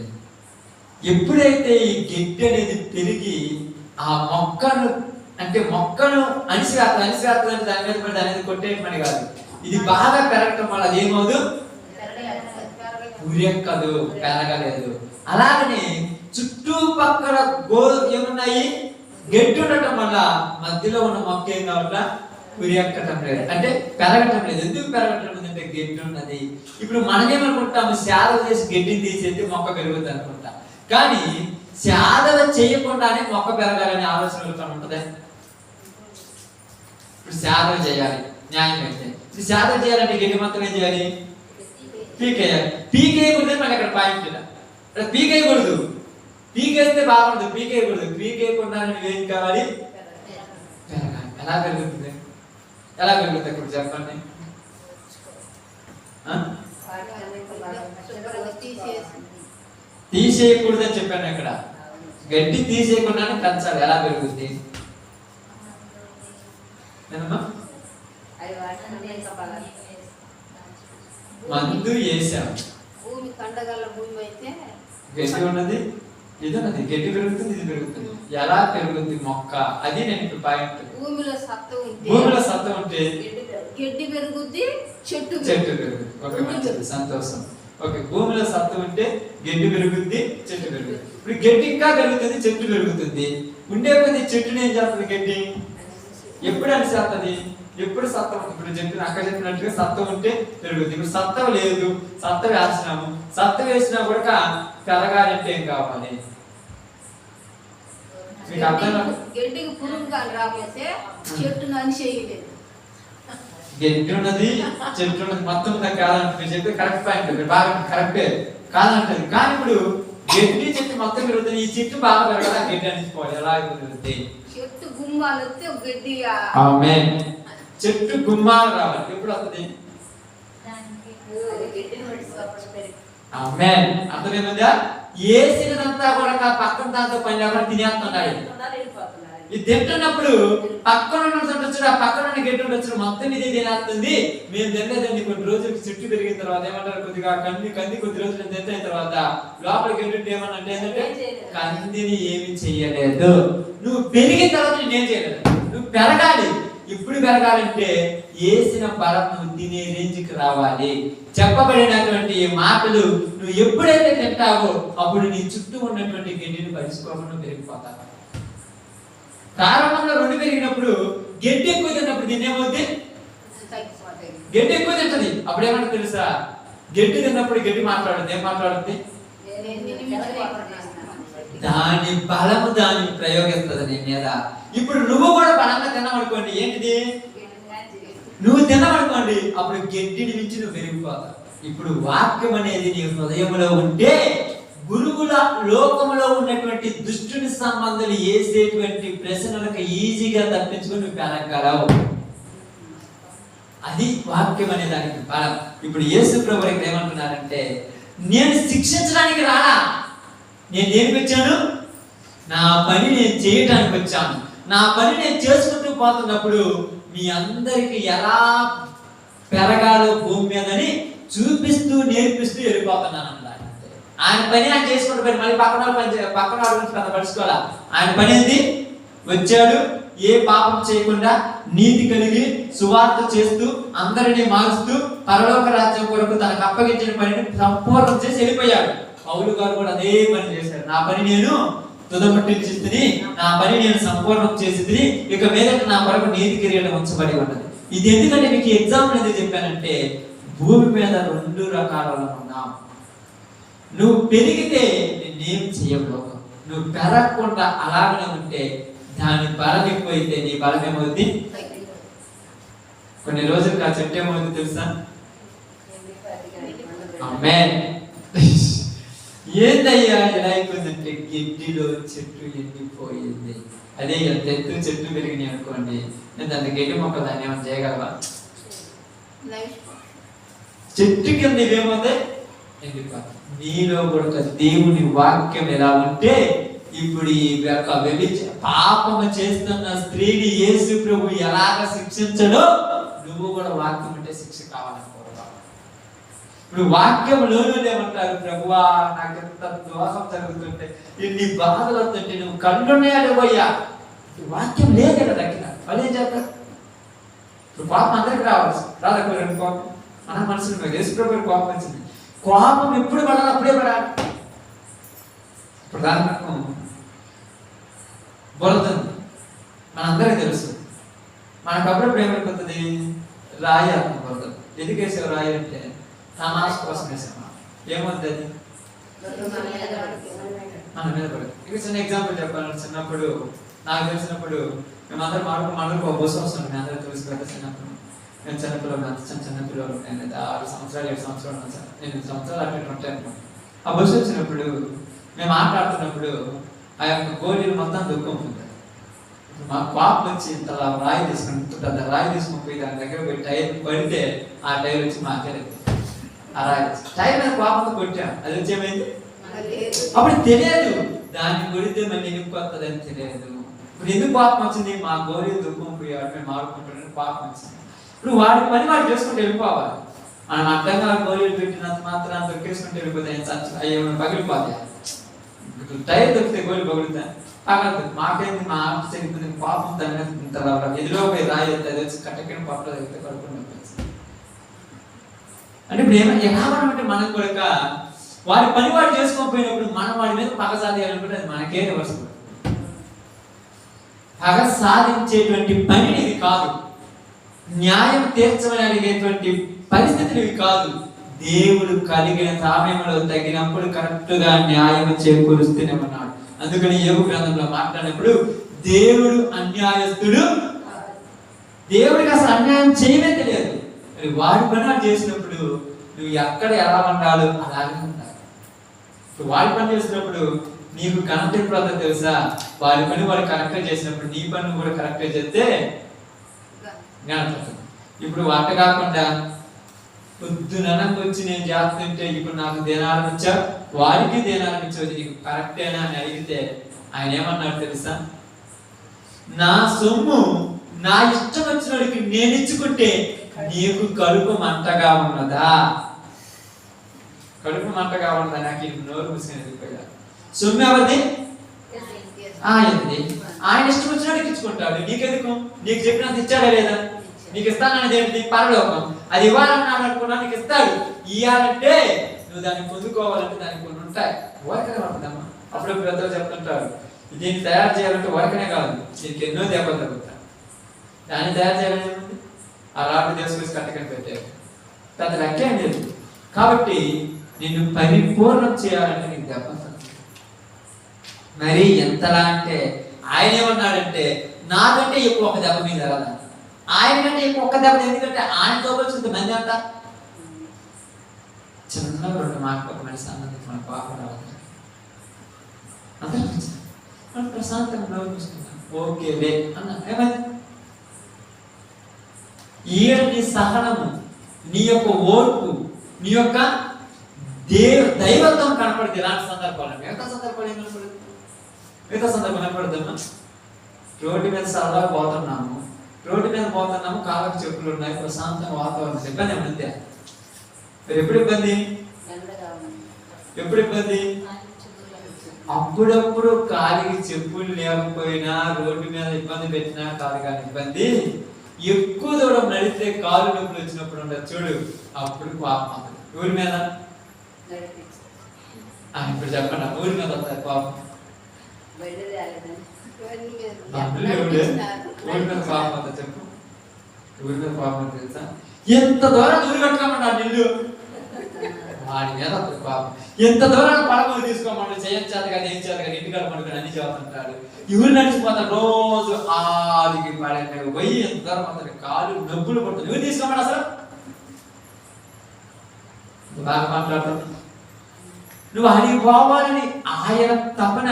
ఎప్పుడైతే ఈ గడ్డి అనేది పెరిగి ఆ మొక్కను అనిసివేస్తుంది దాని మీద పడి అనేది కొట్టేయమని కాదు, ఇది బాగా పెరగటం వల్ల అది ఏమవుదు? ఉరెక్కదు, పెరగలేదు. అలాగని చుట్టుపక్కల ఏమున్నాయి? గడ్డి ఉండటం వల్ల మధ్యలో ఉన్న మొక్క ఏం కావట్లా? ఉరెక్కటం లేదు, అంటే పెరగటం లేదు. ఎందుకు పెరగటం లేదంటే గడ్డి ఉన్నది. ఇప్పుడు మనమేమనుకుంటాము? సేద చేసి గడ్డిని తీసేస్తే మొక్క పెరుగుతుంది అనుకుంటా. కానీ సేద చేయకుండానే మొక్క పెరగాలనే ఆలోచన ఉంటుంది. ఇప్పుడు సేద చేయాలి, న్యాయం అయితే. ఇప్పుడు సేద చేయాలంటే గడ్డి మొత్తం ఏం చేయాలి? పీకేయాలి. పీకేయకూడదు. మనకి అక్కడ పాయింట్ ఇక్కడ పీకేయకూడదు. పీకేస్తే బాగుండదు, పీకేయకూడదు. పీకేయకుండా నువ్వేం కావాలి? పెరగాలి. ఎలా పెరుగుతుంది? ఎలా పెరుగుతాయి ఇప్పుడు చెప్పండి? తీసేయకూడదని చెప్పాను ఇక్కడ. గడ్డి తీసేయకుండానే పెంచాలి. ఎలా పెరుగుద్ది? మందు వేసాం. భూమి కండగల భూమి అయితే గడ్డి ఉన్నది, ఇది ఉన్నది, గడ్డి పెరుగుతుంది, ఇది పెరుగుతుంది. ఎలా పెరుగుద్ది మొక్క? అది నేను ఇప్పుడు పాయింట్. భూమిలో సత్వం ఉంటే గడ్డి పెరుగుద్ది, చెట్టు పెరుగుద్ది. ఓకే, మంచిది, సంతోషం. ఓకే, భూమిలో సత్వం ఉంటే గడ్డి పెరుగుద్ది, చెట్టు పెరుగుద్ది. ఇప్పుడు గడ్డి ఇంకా పెరుగుతుంది, చెట్టు పెరుగుతుంది. ఉండే కొద్ది చెట్టుని ఏం చేస్తుంది గడ్డి? ఎప్పుడు అని చేస్తుంది? ఎప్పుడు సత్వం, ఇప్పుడు చెప్పిన అక్క చెప్పినట్టుగా సత్వం ఉంటే పెరుగుతుంది. ఇప్పుడు సత్వం లేదు, సత్వం వేసినాము. సత్వం వేసినా కూడా పెరగాలంటే ఏం కావాలి? మీకు అర్థం? గడ్డికి పురుగు కానీ రాకపోతే చెట్టును అని చేయలేదు. గడ్డి ఉన్నది, చెట్టు ఉన్నది, మొత్తం కాదంటే మీరు చెప్పి కరెక్ట్ పాయింట్, బాగా కరెక్టే కాదంటది. కానీ ఇప్పుడు గడ్డి చెట్టు మొత్తం పెరుగుతుంది, ఈ చెట్టు బాగా పెరగాల, గడ్డి అనిపోవాలి. ఎలా పెరుగుతుంది? చెట్టు గుమ్మాలు వస్తే గడ్డి. ఆమేన్. చెట్టు గుమ్మాలు రావాలి. ఎప్పుడు వస్తుంది? ఆమేన్. అర్థమేముందా? ఏసినదంతా కూడా పక్కన దాంతో పని లేకుండా తినేస్తున్నాడు. ఇది తింటున్నప్పుడు పక్కన ఉండొచ్చు, ఆ పక్కన ఉన్న గడ్డి ఉండొచ్చు, మొత్తం ఇది తినేస్తుంది. మేము తినలేదండి. కొన్ని రోజులు చెట్టు పెరిగిన తర్వాత ఏమంటారు, కొద్దిగా కంది కొద్ది రోజులు తిన్న తర్వాత లోపల గడ్డి ఏమన్నా ఏంటంటే కందిని ఏమి చెయ్యలేదు. నువ్వు పెరిగిన తర్వాత నేనేం చేయలేదు, నువ్వు పెరగాలి. ఇప్పుడు పెరగాలంటే ఏసిన బలం నువ్వు తినే రేంజ్కి రావాలి. చెప్పబడినటువంటి మాటలు నువ్వు ఎప్పుడైతే తింటావో అప్పుడు నీ చుట్టూ ఉన్నటువంటి గడ్డిని పరుచుకోకుండా పెరిగిపోతావు. ప్రారంభంలో 2 పెరిగినప్పుడు గడ్డి ఎక్కువ తిన్నప్పుడు దీన్ని ఏమవుద్ది? గడ్డి ఎక్కువ తింటది. అప్పుడు ఏమంటే తెలుసా? గడ్డి తిన్నప్పుడు గడ్డి మాట్లాడుతుంది. ఏం మాట్లాడుతుంది? దాని బలము దాన్ని ప్రయోగిస్తుంది నీ మీద. ఇప్పుడు నువ్వు కూడా బలంగా తినమనుకోండి, ఏంటిది? నువ్వు తినమనుకోండి, అప్పుడు గడ్డిని మించి నువ్వు పెరిగిపోతావు. ఇప్పుడు వాక్యం అనేది నీ హృదయంలో ఉంటే గురువుల లోకములో ఉన్నటువంటి దుష్టుని సంబంధాలు వేసేటువంటి ప్రశ్నలకు ఈజీగా తప్పించుకొని నువ్వు పెరగలవు. అది వాక్యం అనే దానికి బలం. ఇప్పుడు యేసు ప్రభువు ఇక్కడ ఏమంటున్నారంటే, నేను శిక్షించడానికి రాలా, నేను దేనికి వచ్చాను? నా పని నేను చేయడానికి వచ్చాను. నా పని నేను చేసుకుంటూ పోతున్నప్పుడు మీ అందరికి ఎలా పెరగాలో భూమి మీదని చూపిస్తూ నేర్పిస్తూ వెళ్ళిపోతున్నాను అన్నమాట. ఆయన పని ఆయన చేసుకుంటూ పోయి మళ్ళీ పక్కన వాళ్ళ గురించి పెద్ద పడుచుకోవాలా. ఆయన పని ఏంది? వచ్చాడు, ఏ పాపం చేయకుండా నీతి కలిగి సువార్త చేస్తూ అందరినీ మారుస్తూ పరలోక రాజ్యం కొరకు తనకు అప్పగించిన పనిని సంపూర్ణం చేసి వెళ్ళిపోయాడు. పౌలు గారు కూడా అదే పని చేశారు. నా పని నేను తుదముట్టించి, నా పని నేను సంపూర్ణం చేసి, ఇక మీద నా కొరకు నీతి కిరీటం ఉంచబడి ఉన్నది. ఇది ఎందుకంటే మీకు ఎగ్జాంపుల్ ఎందుకు చెప్పానంటే, భూమి మీద 2 రకాలలో ఉన్నాం. నువ్వు పెరిగితే నేనేం చేయకపో, నువ్వు పెరగకుండా అలాగనే ఉంటే దాని బలం ఎక్కువైతే నీ బలం ఏమవుద్ది? కొన్ని రోజులు ఆ చెట్టు ఏమవుతుంది తెలుసా? ఆమేన్. ఏందయ్యా ఎలా అయిపోయిందంటే గడ్డిలో చెట్టు ఎండిపోయింది. అదే ఎంత ఎత్తు చెట్టు పెరిగినాయి అనుకోండి, దాన్ని గడ్డి మొక్క దాన్ని ఏమైనా చేయగలవా? చెట్టు కింద ఇవేమవుతాయి? ఎండిపోతాయి. నీలో కూడా దేవుని వాక్యం ఎలా ఉంటే, ఇప్పుడు ఈ యొక్క పాపము చేస్తున్న స్త్రీని యేసు ప్రభు ఎలాగ శిక్షించడో నువ్వు కూడా వాక్యం అంటే శిక్ష కావాలనుకోవడం. ఇప్పుడు వాక్యంలోనూ ఏమంటారు, ప్రభువా నాకు ఎంత దోషం జరుగుతుంటే, ఇన్ని బాధలు వస్తుంటే నువ్వు కళ్ళున్నాయాడు పోయ్యా. వాక్యం లేదు కదా దగ్గర, వాళ్ళు ఏం చేస్తారు? ఇప్పుడు కోపం అందరికి రావచ్చు, రాదక్కడండి కోపం. మన మనసులో యేసు ప్రభు కోపం వచ్చింది. కోపం ఎప్పుడు పడాలి? అప్పుడే పడాలి. ఇప్పుడు దాని బోలుతుంది, మనందరికీ తెలుసు. మనకప్పుడు ఏమైపోతుంది? రాయి అర్థం బోలుతుంది. ఎందుకు వేసావు రాయి అంటే తమాష కోసం వేసామా? ఏమవుతుంది అది? మన మీద పడుతుంది. ఇక చిన్న ఎగ్జాంపుల్ చెప్పాలి. చిన్నప్పుడు నాకు తెలిసినప్పుడు మేమందరం మనకు ఒక బస్సు వస్తుంది. మీ అందరూ తెలుసు కదా. చిన్నప్పుడు నేను చిన్నపిల్లలు, చిన్నపిల్లలు, నేను 6 సంవత్సరాలు 7 సంవత్సరాలు ఉన్నాను. నేను 8 సంవత్సరాలు అటు ఉంటాను. ఆ బస్సు వచ్చినప్పుడు మేము మాట్లాడుతున్నప్పుడు ఆ యొక్క గోళీలు మొత్తం దుఃఖం ఉంటుంది. మా పాపం వచ్చి ఇంతలా రాయి తీసుకుని రాయి తీసుకుని పోయి దాని దగ్గర పోయి టైర్ పడితే ఆ టైర్ వచ్చి మాకే ఆ రాయి టైర్ మీద పాపంతో కొట్టాం, అది వచ్చి ఏమైంది అప్పుడు తెలియదు, దాన్ని కొడితే మళ్ళీ ఎందుకు వస్తుంది అని తెలియదు. ఇప్పుడు ఎందుకు పాపం వచ్చింది, మా గోరీ దుఃఖం పోయాడు మేము మాడుకుంటున్నాను పాపం వచ్చింది. ఇప్పుడు వాడి పని వాడు చేసుకుంటూ వెళ్ళిపోవాలి. మనం అడ్డంగా గోరీలు పెట్టినంత మాత్రం దొరికేసుకుంటూ వెళ్ళిపోతాయి, అయ్యే పగిలిపోతాయి. టైర్ దొరికితే గోళీ పగులుతాయి, పగలదు. మాకేంది మా ఆఫీస్ అయిపోయింది పాపం దాని ఎదురో పోయి రాయి అది వచ్చి కట్టకిన పట్టలు అయితే పడుకుంటాం. అంటే ఇప్పుడు ఎలా అంటే మనం కూడా వాడి పని వాడు చేసుకోకపోయినప్పుడు మనం వాడి మీద పగ సాధించాలనుకుంటే అది మనకే రివర్స్. పగ సాధించేటువంటి పని ఇది కాదు, న్యాయం తీర్చమని అడిగేటువంటి పరిస్థితులు ఇవి కాదు. దేవుడు కలిగిన సమయంలో తగినప్పుడు కరెక్ట్ గా న్యాయం చేకూరుస్తూనే ఉన్నాడు. అందుకని యోబు గ్రంథంలో మాట్లాడినప్పుడు దేవుడు అన్యాయస్తుడు, దేవుడికి అసలు అన్యాయం చేయమే తెలియదు. వాడి పని వాడు చేసినప్పుడు నువ్వు ఎక్కడ ఎలా ఉండాలో అలాగే ఉండాలి. వాడి పని చేసినప్పుడు నీకు కనెక్ట్ ప్రాంతం తెలుసా, వాడి పని వాడు కరెక్ట్ చేసినప్పుడు నీ పని కూడా కరెక్ట్ చేస్తే జ్ఞానం. ఇప్పుడు వంట కాకుండా పొద్దుననకు వచ్చి నేను చేస్తుంటే ఇప్పుడు నాకు దేనాలను ఇచ్చా, వాడికి దేనాలను ఇచ్చేది నీకు కరెక్టేనా అని అడిగితే ఆయన ఏమన్నాడు తెలుసా, నా సొమ్ము నా ఇష్టం వచ్చినోడికి నేను ఇచ్చుకుంటే నీకు కడుపు మంటగా ఉన్నదా? కడుపు మంటగా ఉన్నదా? నాకు ఇది నోరు మూసుకొని వెళ్ళిపోయా. సొమ్ము ఎవరిది? ఆయన ఇష్టం వచ్చినోడికి ఇచ్చుకుంటాడు. నీకెందుకు? నీకు చెప్పినంత ఇచ్చాడా లేదా? నీకు ఇస్తాననేది ఏంటి? పరలోకం. అది ఇవ్వాలన్నాడు అనుకున్నా నీకు ఇస్తాడు. ఇవ్వాలంటే నువ్వు దాన్ని పొందుకోవాలంటే దానికి కొన్ని ఉంటాయి. వర్కనే ఉంటుందమ్మా. అప్పుడప్పుడు పెద్దలు చెప్తుంటారు దీన్ని తయారు చేయాలంటే వర్కనే కాదు, దీనికి ఎన్నో దెబ్బలు తగ్గుతాయి. దాన్ని తయారు చేయాలని ఏముంది, ఆ రాటు తీసుకొచ్చి కట్టకని పెట్టారు, పెద్ద లెక్కేం లేదు. కాబట్టి నిన్ను పరిపూర్ణం చేయాలంటే నీకు దెబ్బలు తగ్గుతాయి. మరి ఎంతలా అంటే ఆయన ఏమన్నాడంటే నాకంటే ఎక్కువ ఒక దెబ్బ మీద రాదా, ఆయన కంటే ఎక్కువ ఒక్క దెబ్బ. ఎందుకంటే ఆయనతో వచ్చింది మంది అంట. చిన్న 2 మాటలు ఒక మనిషి అన్నది మన పాపం రావాలి, మనం ప్రశాంతంగా నవ్వుకుంటున్నాం. ఓకే లే అన్న ఏమైంది? నీ సహనము, నీ యొక్క ఓర్పు, నీ యొక్క దైవత్వం కనపడుతుంది ఇలాంటి సందర్భాలు. మిగతా సందర్భాలు ఏం కనపడుతుంది? మిగతా సందర్భం కనపడుతుందమ్మా. రోడ్డు మీద సరదాగా పోతున్నాము, కాళ్ళకు చెప్పులు ఉన్నాయి, ప్రశాంతంగా వాతావరణం, ఇబ్బంది ఏమంతే. ఎప్పుడు ఇబ్బంది? అప్పుడప్పుడు కాలికి చెప్పులు లేకపోయినా రోడ్డు మీద ఇబ్బంది పెట్టినా కాదు కానీ ఇబ్బంది. ఎక్కువ దూరం నడిస్తే కాలు నొప్పులు వచ్చినప్పుడు ఉండదు చూడు, అప్పుడు పాపం. ఊరి మీద ఇప్పుడు చెప్పండి, ఊరి మీద వస్తారు పాపం. ఊరి మీద పాపం అంతా చెప్పు. ఊరి మీద పాపం తెలుసా? ఎంత దూరం ఊరి కట్టుకోమన్నాడు నిన్ను, వాడి మీద పాపం. ఎంత దూరాన్ని పడమని తీసుకోమన్నాడు, చేయొచ్చాదు కానీ ఏం చేయాలి కానీ ఇంటికాడ పడుకొని అన్ని చేస్తుంటాడు. ఊరు నడిచిపోతాడు రోజు ఆదికి పడే పోయి ఎంత దూరం అవుతాడు, కాలు నొప్పులు పడుతుంది. ఎవరు తీసుకోమన్నాడు అసలు? బాగా మాట్లాడుతాడు. నువ్వు అది పోవాలని ఆయన తపన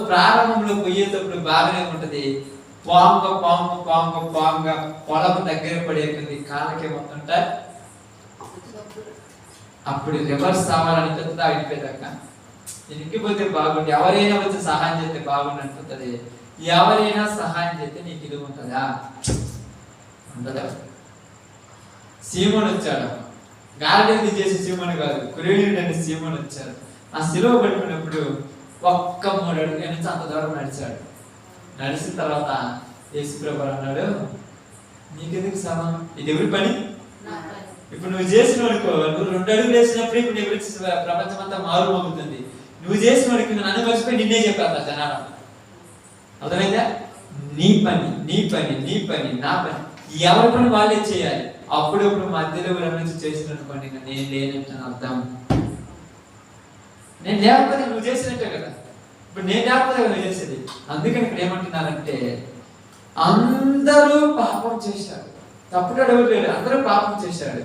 ప్రారంభంలో పోయేటప్పుడు బాగానే ఉంటది. పాంగ పొలం దగ్గర పడేది కాళ్ళకి ఏమవుతుంటాయి. అప్పుడు రివర్స్ అవ్వాలని పెద్ద అయిపోయేదాక ఇంటిపోతే బాగుంది, ఎవరైనా వచ్చి సహాయం చేస్తే బాగుండి అనిపిస్తుంది. ఎవరైనా సహాయం చేస్తే నీకు ఇది ఉంటుందా? ఉంటుందా? సీమోను వచ్చాడు, గారెడేది చేసి సీమోను కాదు, కురేయుడు అని సీమోను వచ్చాడు. ఆ సిలువ పడిపోయినప్పుడు ఒక్క 3 అడుగుల నుంచి అంత దూరం నడిచాడు. నడిచిన తర్వాత యేసుప్రభు అన్నాడు, నీకెందుకు శ్రమ, ఇది ఎవరి పని? ఇప్పుడు నువ్వు చేసిన వాడికో, నువ్వు 2 అడుగులు వేసినప్పుడు ఇప్పుడు నీ గురించి ప్రపంచం అంతా మారుమోగుతుంది. నువ్వు చేసిన వాడికి నన్ను మర్చిపోయి నిన్నే చెప్పారు జనాలు. అర్థమైందా? నీ పని నా పని, ఎవరి పని వాళ్ళే చేయాలి. అప్పుడప్పుడు మధ్యలో నుంచి చేసినట్టుకోండి, నేను లేనంటే అర్థం. నేను లేకపోతే నువ్వు చేసినట్టే కదా, ఇప్పుడు నేను లేకపోతే నువ్వు చేసేది. అందుకని ఇక్కడ ఏమంటున్నారంటే అందరూ పాపం చేశారు, తప్పుడు ఎవరు లేడు, అందరూ పాపం చేశాడు.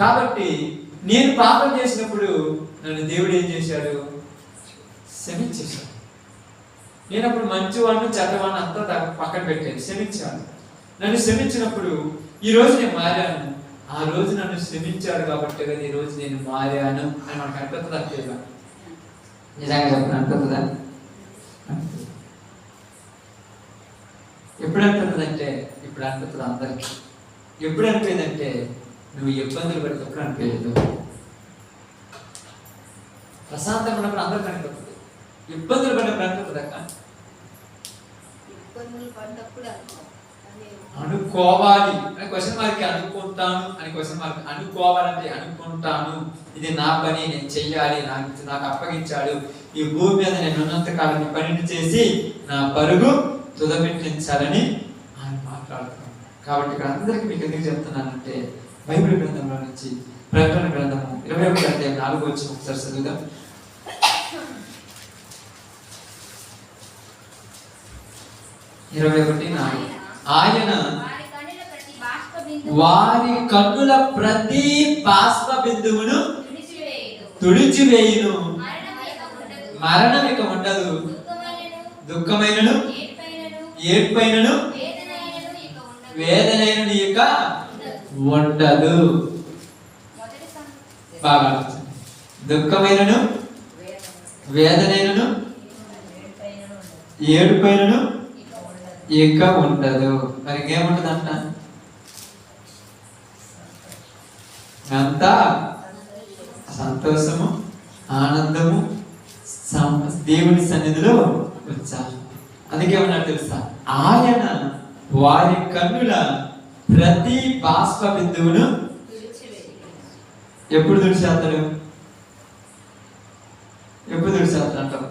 కాబట్టి నేను పాపం చేసినప్పుడు నన్ను దేవుడు ఏం చేశాడు? క్షమించేశాడు. నేను అప్పుడు మంచివాడిని చెడ్డవాడిని అంతా పక్కన పెట్టాను, క్షమించాను. నన్ను క్షమించినప్పుడు ఈ రోజు నేను మారాను. ఆ రోజు నన్ను క్షమించాడు కాబట్టి కదా ఈ రోజు నేను మారాను అని మనకు అనిపిస్తుందా? లేదా? నిజంగా చెప్పిన అనిపిస్తుందా? ఎప్పుడు అనిపిస్తుందంటే ఇప్పుడు అనిపిస్తుంది అందరికీ. ఎప్పుడు అనిపోయిందంటే నువ్వు ఇబ్బందులు పడేటప్పుడు అనిపించదు. ప్రశాంతంగా ఉన్నప్పుడు అందరికీ అనిపిస్తుంది. ఇబ్బందులు పడినప్పుడు అనిపిస్తుంది అక్క. ఇబ్బందులు పడ్డప్పుడు అనుకోవాలి అని క్వశ్చన్ మార్క్, అనుకుంటాను అని క్వశ్చన్ మార్క్. అనుకోవాలంటే అనుకుంటాను, ఇది నా పని, నేను చెయ్యాలి, నాకు అప్పగించాడు, ఈ భూమి మీద నేను ఉన్నంత కాలం ఈ పనిని చేసి నా పరుగు తుదపెట్టించాలని ఆయన మాట్లాడుతున్నాను. కాబట్టి ఇక్కడ అందరికీ మీకు ఎందుకు చెప్తున్నానంటే బైబిల్ గ్రంథంలో నుంచి ప్రకటన గ్రంథము 21వ అధ్యాయం 4వ వచనం ఒకసారి చదువుదాం. 21:4 ఆయన వారి కన్నుల ప్రతి బాష్ప బిందువును తుడిచివేయును, మరణం ఇక ఉండదు, దుఃఖమైనను ఏడ్పైనను వేదనైనను ఇక ఉండదు. బాగా దుఃఖమైనను వేదనైనను ఏడుపైనను ఇక ఉండదు. మరి ఇంకేముంటది అంట? అంతా సంతోషము, ఆనందము, దేవుని సన్నిధిలో ఉత్సాహం. అందుకే ఏమన్నారు తెలుసా? ఆయన వారి కన్నుల ప్రతి బాష్ప బిందువును ఎప్పుడు తుడిచేస్తాడు? ఎప్పుడు తుడిచేస్తాడు అంటారు?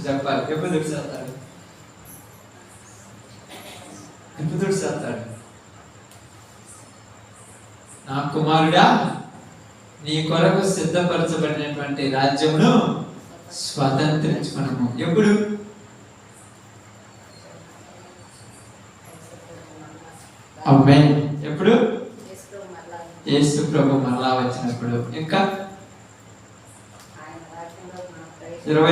చెప్పాలి. ఎప్పుడు తుడిచేస్తాడు? ఎప్పుడు తుడిచేస్తాడు? నా కుమారుడా, నీ కొరకు సిద్ధపరచబడినటువంటి రాజ్యమును స్వతంత్రించుకున్నాము. ఎప్పుడు? ఆమేన్. ఎప్పుడు? యేసు ప్రభు మరలా వచ్చినప్పుడు. ఇంకా 20వ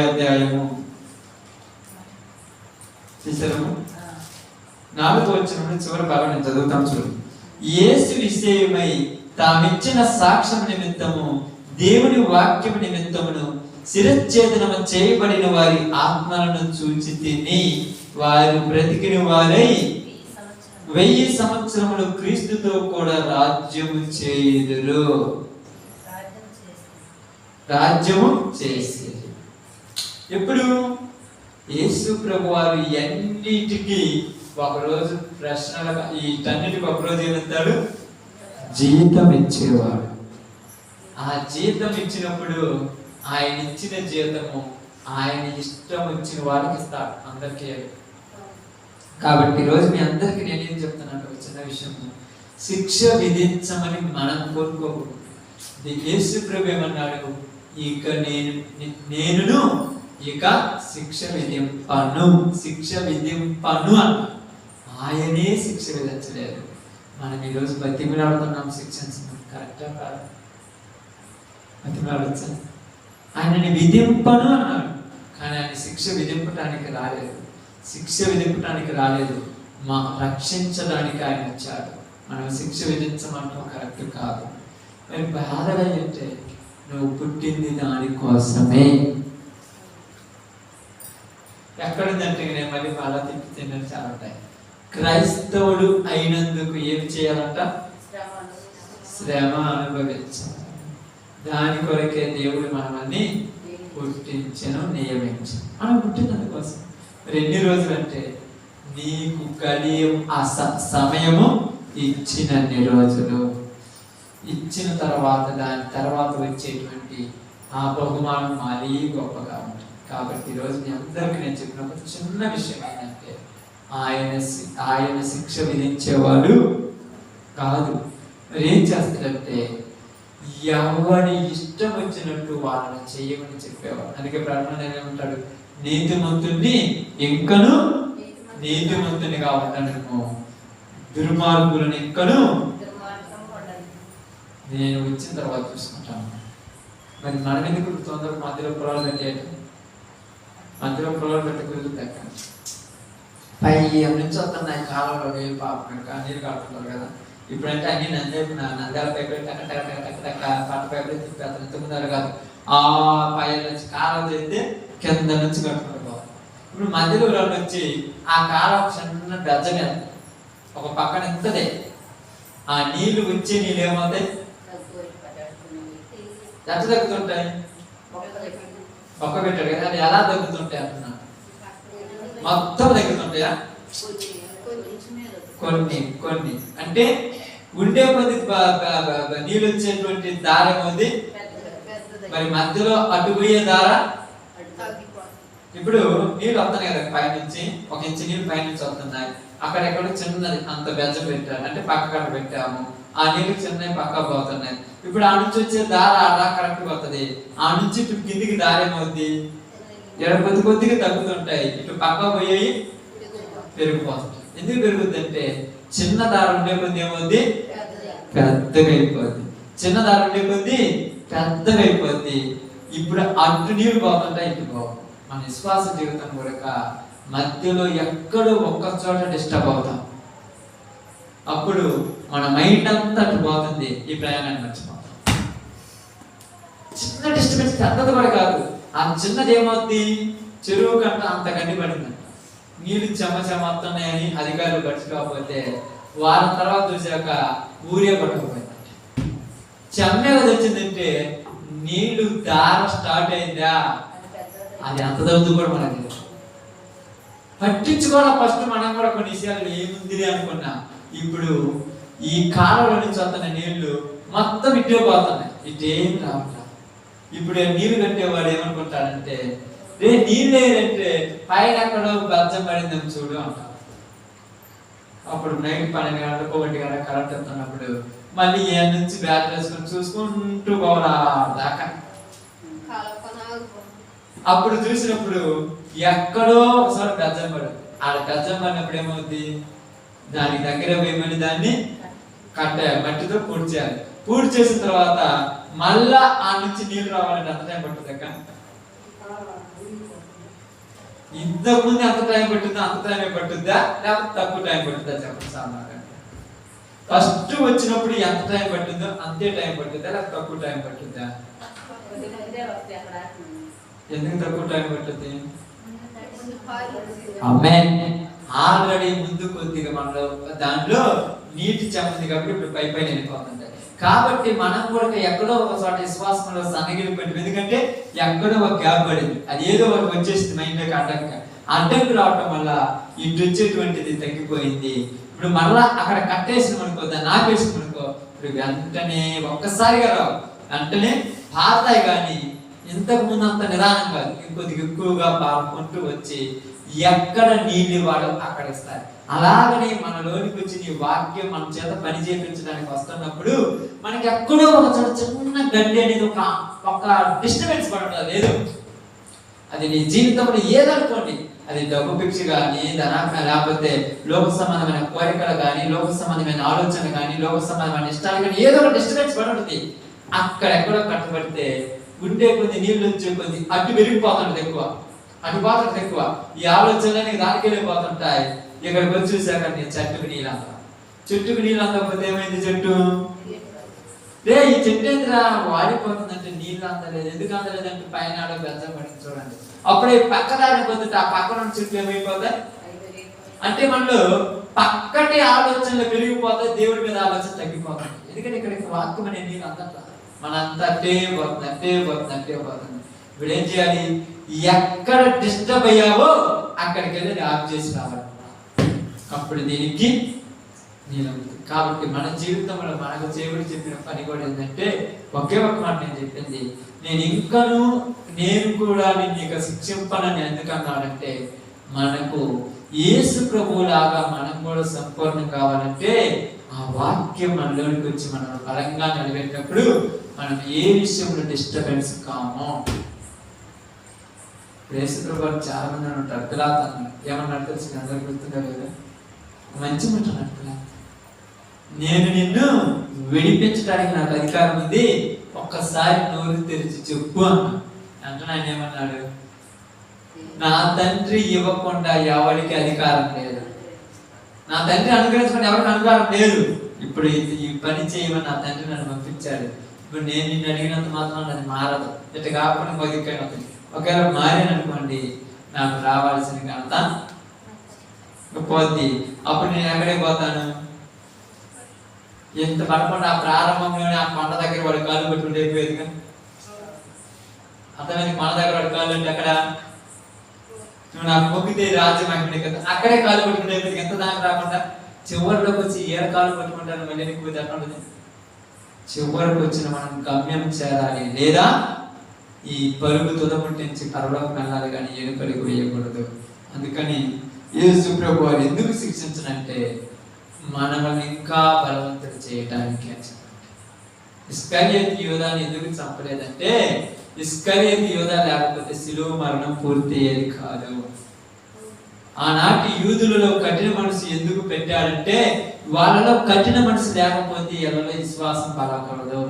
అధ్యాయము చూసాము 4వ వచనం చివరి భాగం నేను చదువుతాం చూడు. యేసు విషయమై తామిచ్చిన సాక్ష్యం నిమిత్తము దేవుని వాక్యము నిమిత్తమును శిరచ్ఛేదనము చేయబడిన వారి ఆత్మలను చూచి తిని వారు బ్రతికిన వారై 1000 సంవత్సరములు క్రీస్తుతో కూడా రాజ్యము చేయుదురు. రాజ్యము చేసి ఎప్పుడు? యేసు ప్రభు వారు ఎన్నిటికీ ఒకరోజు ప్రశ్నలుగా, వీటన్నిటికి ఒకరోజు ఏమిస్తాడు? జీతం ఇచ్చేవాడు. ఆ జీతం ఇచ్చినప్పుడు ఆయన ఇచ్చిన జీతము ఆయన ఇష్టం వచ్చిన వాడికి ఇస్తాడు, అందరికీ. కాబట్టి ఈరోజు మీ అందరికీ నేనేం చెప్తున్నాను, ఒక చిన్న విషయం. శిక్ష విధించమని మనం కోరుకోకూడదు. యేసు ప్రభు ఏమన్నాడు? ఇక నేను ఇక శిక్ష విధింపను అన్నాడు. ఆయనే శిక్ష విధించలేదు. మనం ఈరోజు బతిమిలాడుతున్నాం శిక్షించడం. కరెక్టా కాదు? బతిమిలాడొచ్చా? ఆయనని విధింపను అన్నాడు, కానీ ఆయన శిక్ష విధింపటానికి రాలేదు. మా రక్షించడానికి ఆయన వచ్చాడు. మనం శిక్ష విధించమంటాం కరెక్ట్ కాదు. మరి బాధగా అంటే నువ్వు పుట్టింది దానికోసమే. ఎక్కడుందంటే నేను మళ్ళీ బాగా తిన్నట్టు చాలా ఉంటాయి. క్రైస్తవుడు అయినందుకు ఏమి చేయాలంట? శ్రమ అనుభవించాలి. దాని కొరకే దేవుడు మనల్ని పుట్టించను, నియమించను. మనం పుట్టినందుకోసం. మరి ఎన్ని రోజులు అంటే నీకు కలియం ఆ సమయము ఇచ్చినన్ని రోజులు. ఇచ్చిన తర్వాత దాని తర్వాత వచ్చేటువంటి ఆ బహుమానం మరీ గొప్పగా ఉంటుంది. కాబట్టి ఈరోజు మీ అందరికీ నేను చెప్పిన ఒక చిన్న విషయం ఏంటంటే ఆయన శిక్ష విధించేవాడు కాదు. మరి ఏం చేస్తాడంటే ఎవరి ఇష్టం వచ్చినట్టు వాళ్ళని చేయమని చెప్పేవాడు. అందుకే ప్రార్థన ఏమంటాడు? నీతిమంతుడిని ఇంకను నీతిమంతునిగా ఉండను, దుర్మార్గులను ఇంకను నేను వచ్చిన తర్వాత చూసుకుంటాను. మరి మనం ఎందుకు తొందరగా మధ్యలో పొలాలు పెట్టేయటం? మధ్యలో పొలాలు పెట్టకూడదు లెక్క. పై నుంచి వస్తున్నాయి కాలంలో నీళ్ళు పాపం నీళ్ళు కాడుతున్నారు కదా. ఇప్పుడంటే అన్ని నంద్యాల పైపు పంట పైపులు తిప్పేస్తారు. ఇంతకుముందు కాదు, ఆ పై నుంచి కాలం చేస్తే కింద నుంచి కట్టుకుంటూ పోవాలి. ఇప్పుడు మధ్యలో వచ్చి ఆ కాలం చిన్న బెజ్జ మీద ఒక పక్కన ఇంతదే ఆ నీళ్లు వచ్చే నీళ్ళు ఏమవుతాయి? ఎంత తగ్గుతుంటాయి? ఒక్క పెట్టాడు కదా, అది ఎలా తగ్గుతుంటాయి అంటున్నాను. మొత్తం తగ్గుతుంటాయా? కొన్ని కొన్ని అంటే ఉండే కొద్ది నీళ్ళు వచ్చేటువంటి దారం ఉంది, మరి మధ్యలో అటు పోయే దార. ఇప్పుడు నీళ్ళు వస్తున్నాయి కదా పైనుంచి, 1 ఇంచు నీళ్ళు పైనుంచి వస్తున్నాయి. అక్కడెక్కడ చిన్నది అంత బెజ్జం పెట్టారు అంటే పక్కన పెట్టాము, ఆ నీళ్ళు చిన్నవి పక్క పోతున్నాయి. ఇప్పుడు ఆ నుంచి వచ్చే దార అలా కరెక్ట్ పోతుంది. ఆ నుంచి ఇటు కిందికి దారేమవుద్ది, కొద్ది కొద్దిగా తగ్గుతుంటాయి. ఇటు పక్క పోయి పెరిగిపోతుంది. ఎందుకు పెరుగుద్ది అంటే చిన్న దార ఉండే కొద్ది ఏమవుద్ది, పెద్దగా అయిపోద్ది. చిన్న దార ఉండే కొద్ది పెద్దగా అయిపోద్ది. ఇప్పుడు అటు నీళ్ళు పోతుంటాయి, ఇటు పోవు. మన విశ్వాస జీవితం కూడా మధ్యలో ఎక్కడో ఒక్క చోట డిస్టర్బ్ అవుతాం. అప్పుడు మన మైండ్ అంతా అటు పోతుంది, ఈ ప్రయాణాన్ని మర్చిపోతాం. చిన్న డిస్టర్బెన్స్ పెద్దది కూడా కాదు, ఆ చిన్నది ఏమవుద్ది, చెరువు కంట అంత గడ్డి పడిందంట. నీళ్ళు చెమ్మచెమ్మతున్నాయని అధికారులు పట్టుకోకపోతే వారం తర్వాత చూసాక ఊరే పట్టుకుపోయిందంట. చెమ్మగా వచ్చిందంటే నీళ్లు దార స్టార్ట్ అయిందా, అది ఎంత తగ్గుతుంది కూడా మనకి పట్టించుకోవడం. ఫస్ట్ మనం కూడా కొన్ని విషయాలు ఏముంది అనుకున్నా. ఇప్పుడు ఈ కాలంలో నుంచి వస్తున్న నీళ్లు మొత్తం ఇట్టే పోతున్నాయి, ఇటేం రావట్లేదు. ఇప్పుడు నీళ్లు కట్టేవాడు ఏమనుకుంటాడంటే, రే నీళ్ళు లేదంటే పైన ఎక్కడో బెజ్జం పడిందని చూడు అంటారు. అప్పుడు నైట్ 12 గంటలకు 1 గంట కరెంట్ వస్తున్నప్పుడు మళ్ళీ ఏ నుంచి బ్యాట్ వేసుకొని చూసుకుంటూ పోరా దాకా. అప్పుడు చూసినప్పుడు ఎక్కడో ఒకసారి బెజ్జం పడు. ఆడ బెజ్జం పడినప్పుడు ఏమవుద్ది, దానికి దగ్గర పోయి దాన్ని కట్టేయాలి, మట్టితో పూర్తి చేయాలి. పూర్తి చేసిన తర్వాత మళ్ళా ఆ నుంచి నీళ్ళు రావాలంటే ఎంత టైం పడుతుంది అక్క? ఇంతకు ముందు ఎంత టైం పట్టిందా అంత టైం పట్టుద్దా, లేకపోతే తక్కువ టైం పట్టుద్దా చెప్పండి సార్. ఫస్ట్ వచ్చినప్పుడు ఎంత టైం పట్టిందో అంతే టైం పట్టుద్దా, లేకపోతే తక్కువ టైం పట్టుద్దా? ఎందుకు తక్కువ టైం పట్టుద్ది? ఆల్రెడీ ముందు కొద్దిగా మనలో దాంట్లో నీటి చెమ్మంది కాబట్టి ఇప్పుడు పై పైన వెళ్ళిపోతుంది. కాబట్టి మనం కూడా ఎక్కడో ఒక చోట విశ్వాసంలో సన్నగిలి పెట్టింది. ఎందుకంటే ఎక్కడో ఒక గ్యాప్ పడింది, అది ఏదో ఒకటి వచ్చేసింది మైండ్లోకి అడ్డంకు రావటం వల్ల ఇటు వచ్చేటువంటిది తగ్గిపోయింది. ఇప్పుడు మళ్ళా అక్కడ కట్టేసిన అనుకో, దాన్ని ఆపేసిన అనుకో, ఇప్పుడు వెంటనే ఒక్కసారిగా రావు, వెంటనే పారుతాయి. కానీ ఇంతకు ముందు అంత నిదానం కాదు, ఇంకొద్దిగా ఎక్కువగా పారుకుంటూ వచ్చి ఎక్కడ నీళ్ళు ఇవ్వాలో అక్కడ ఇస్తారు. అలాగనే మనలోనికి వచ్చి నీ వాక్యం మన చేత పని చేయించడానికి వస్తున్నప్పుడు మనకి ఎక్కడో ఒక చోట చిన్న గడ్డి అనేది ఒక డిస్టర్బెన్స్ పడటం లేదు. అది నీ జీవితంలో ఏదనుకోండి, అది డబ్బు పిచ్చి కానీ, ధనాత్మ, లేకపోతే లోక సంబంధమైన కోరికలు కానీ, లోక సంబంధమైన ఆలోచనలు కానీ, లోక సంబంధమైన ఇష్టాలు కానీ, ఏదో ఒక డిస్టర్బెన్స్ పడుతుంది. అక్కడెక్కడో కట్టబడితే ఉండే కొద్ది నీళ్ళు వచ్చే కొద్ది అటు పెరిగిపోతుంటది ఎక్కువ, అటు పోతుంది ఎక్కువ. ఈ ఆలోచనలన్నీ దానికి వెళ్ళిపోతుంటాయి. ఇక్కడికి వచ్చి చూసాక నేను చెట్టుకు నీళ్ళు అంతా, చెట్టుకు నీళ్ళు అందకపోతే ఏమైంది, చెట్టు రే ఈ చెట్టు ఏంటిరా వాడిపోతుందంటే నీళ్ళు అందలేదు. ఎందుకు అందలేదంటే పైన బెజ్జం పడింది చూడండి. అప్పుడే పక్క దానికి పోతుంటే ఆ పక్క నుంచి చెట్లు ఏమైపోతాయి అంటే మనలో పక్కటి ఆలోచనలు పెరిగిపోతాయి, దేవుడి మీద ఆలోచన తగ్గిపోతాయి. ఎందుకంటే ఇక్కడికి వాక్యం అనే నీళ్ళు అందట్లా, మనంతా అట్టే పోతుంది, అట్టే పోతుంది, అట్టే పోతుంది. ఇప్పుడు ఏం చేయాలి, ఎక్కడ డిస్టర్బ్ అయ్యావో అక్కడికి వెళ్ళి ఆఫ్ చేసి రావాలి. అప్పుడు దీనికి నేను కాబట్టి మన జీవితంలో మనకు దేవుడు చెప్పిన పని కూడా ఏంటంటే ఒకే ఒక మాట నేను చెప్పింది, నేను కూడా నిన్ను శిక్షింపనని ఎందుకన్నాడంటే మనకు యేసు ప్రభువులాగా మనం కూడా సంపూర్ణం కావాలంటే ఆ వాక్యం మనలోనికి వచ్చి మనం బలంగా నిలబెట్టినప్పుడు మనం ఏ విషయంలో డిస్టర్బెన్స్ కామో. యేసు ప్రభు చాలా మంది ఉంటారు అర్థలాతను ఏమన్నారు తెలిసి అందరికి గుర్తుందా లేదా, మంచి ఉంటాను అర్థలా, నేను నిన్ను విడిపించడానికి నాకు అధికారం ఉంది, ఒక్కసారి నోరు తెరిచి చెప్పు అన్నా. అంటే ఆయన ఏమన్నాడు, నా తండ్రి ఇవ్వకుండా ఎవరికి అధికారం లేదు, నా తండ్రి అనుగ్రహించకుండా ఎవరికి అధికారం లేదు. ఇప్పుడు ఈ పని చేయమని నా తండ్రి నన్ను పంపించాడు. ఇప్పుడు నేను నిన్ను అడిగినంత మాత్రం అది మారదు. ఇట్లా కాకుండా బతికాను. ఒకవేళ మారేననుకోండి, నాకు రావాల్సిన ఘనత పోద్ది. అప్పుడు నేను ఎక్కడికి పోతాను? ఎంత పడకుండా ఆ ప్రారంభంలోనే ఆ కొండ దగ్గర వాడి కాళ్ళు పెట్టుకుంటే అయిపోయేదిగా. అర్థమైంది? కొండ దగ్గర వాడి కాళ్ళు అంటే అక్కడ నువ్వు నాకు మొక్కితే రాజ్యం అక్కడే కదా, అక్కడే కాలు పట్టుకుంటే అయిపోయింది. ఎంత దాకా రాకుండా చివరిలోకి వచ్చి ఏ కాలు పట్టుకుంటాను మళ్ళీ నీకు అట్లా. చివరికి వచ్చిన మనం గమ్యం చేరాలి, లేదా ఈ పరుగు తుదముట్టించి పరలోకి వెళ్ళాలి, కానీ ఎనుకడికి వేయకూడదు. అందుకని యేసు ప్రభు వారు ఎందుకు శిక్షించనంటే మనల్ని ఇంకా బలవంతులు చేయడానికి. ఇస్కరియోతు యోధాని ఎందుకు చంపలేదంటే, ఇస్కరియోతు యోధా లేకపోతే శిలువ మరణం పూర్తి అయ్యేది కాదు. ఆనాటి యూదులలో కఠిన మనసు ఎందుకు పెట్టాడంటే, వాళ్ళలో కఠిన మనసు లేకపోతే ఎవరిలో విశ్వాసం పలకూడదు.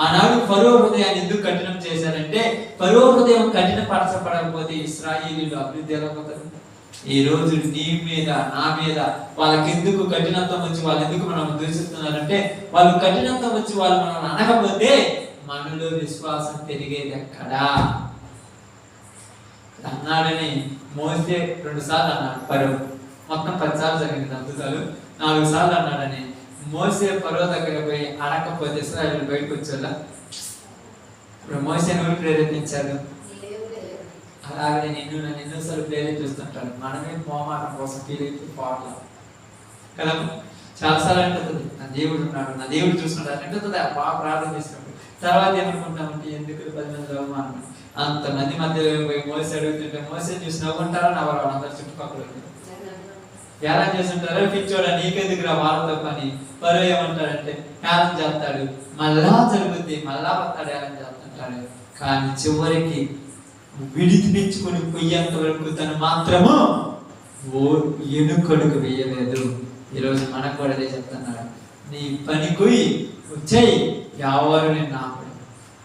ఆనాడు ఫరో హృదయాన్ని ఎందుకు కఠినం చేశారంటే, ఫరో హృదయం కఠిన పరచపడకపోతే ఇశ్రాయేలీయులు అభివృద్ధి ఎలా పోతారు? ఈ రోజు నీ మీద నా మీద వాళ్ళకి ఎందుకు కఠినత్వం వచ్చి వాళ్ళు ఎందుకు మనం దూషిస్తున్నారంటే, వాళ్ళు కఠినత్వం వచ్చి వాళ్ళు మనం అనకపోతే మనలో విశ్వాసం పెరిగేది ఎక్కడా? అన్నాడని మోసే 2 సార్లు అన్నాడు. పరో మొత్తం 10 సార్లు జరిగింది అద్భుతాలు. 4 సార్లు అన్నాడని మోసే పరో దగ్గర పోయి అడగకపోతే ఇశ్రాయేలు బయటకు వచ్చేలా. ఇప్పుడు మోసే ఎవరు ప్రేరేపించారు? అలాగే నన్ను ఎన్నోసార్లు ప్రేరేపిస్తుంటాడు. మనమే మోమాటం కోసం ఫీల్ అయిపోయి పోవట్లా కదా. చాలాసార్లు అంటుంది నా దేవుడు ఉన్నాడు, నా దేవుడు చూస్తున్నాడు అంటుంది. బాగా ప్రార్థన చేసినప్పుడు తర్వాత ఏమనుకుంటామంటే ఎందుకు 10 మంది అవమానం, అంతమంది మధ్యలో పోయి మోసే అడుగుతుంటే మోసే చూసి నవ్వుంటారా నవ్వరు వాళ్ళందరూ చుట్టుపక్కల ఎలా చేస్తుంటారో పిచ్చోడా నీకెందుకురా వాళ్ళతో పని. పరో ఏమంటాడంటే హేళన చేస్తాడు, మళ్ళా జరుగుద్ది, మళ్ళా వస్తాడు, హేళన చేస్తుంటాడు. కానీ చివరికి విడిపించుకుని పొయ్యేంత వరకు తను మాత్రము ఎనుకడుగు వేయలేదు. ఈరోజు మనకు కూడా అదే చెప్తున్నాడు, నీ పనికి వచ్చాయి ఎవరు నేను ఆపడు.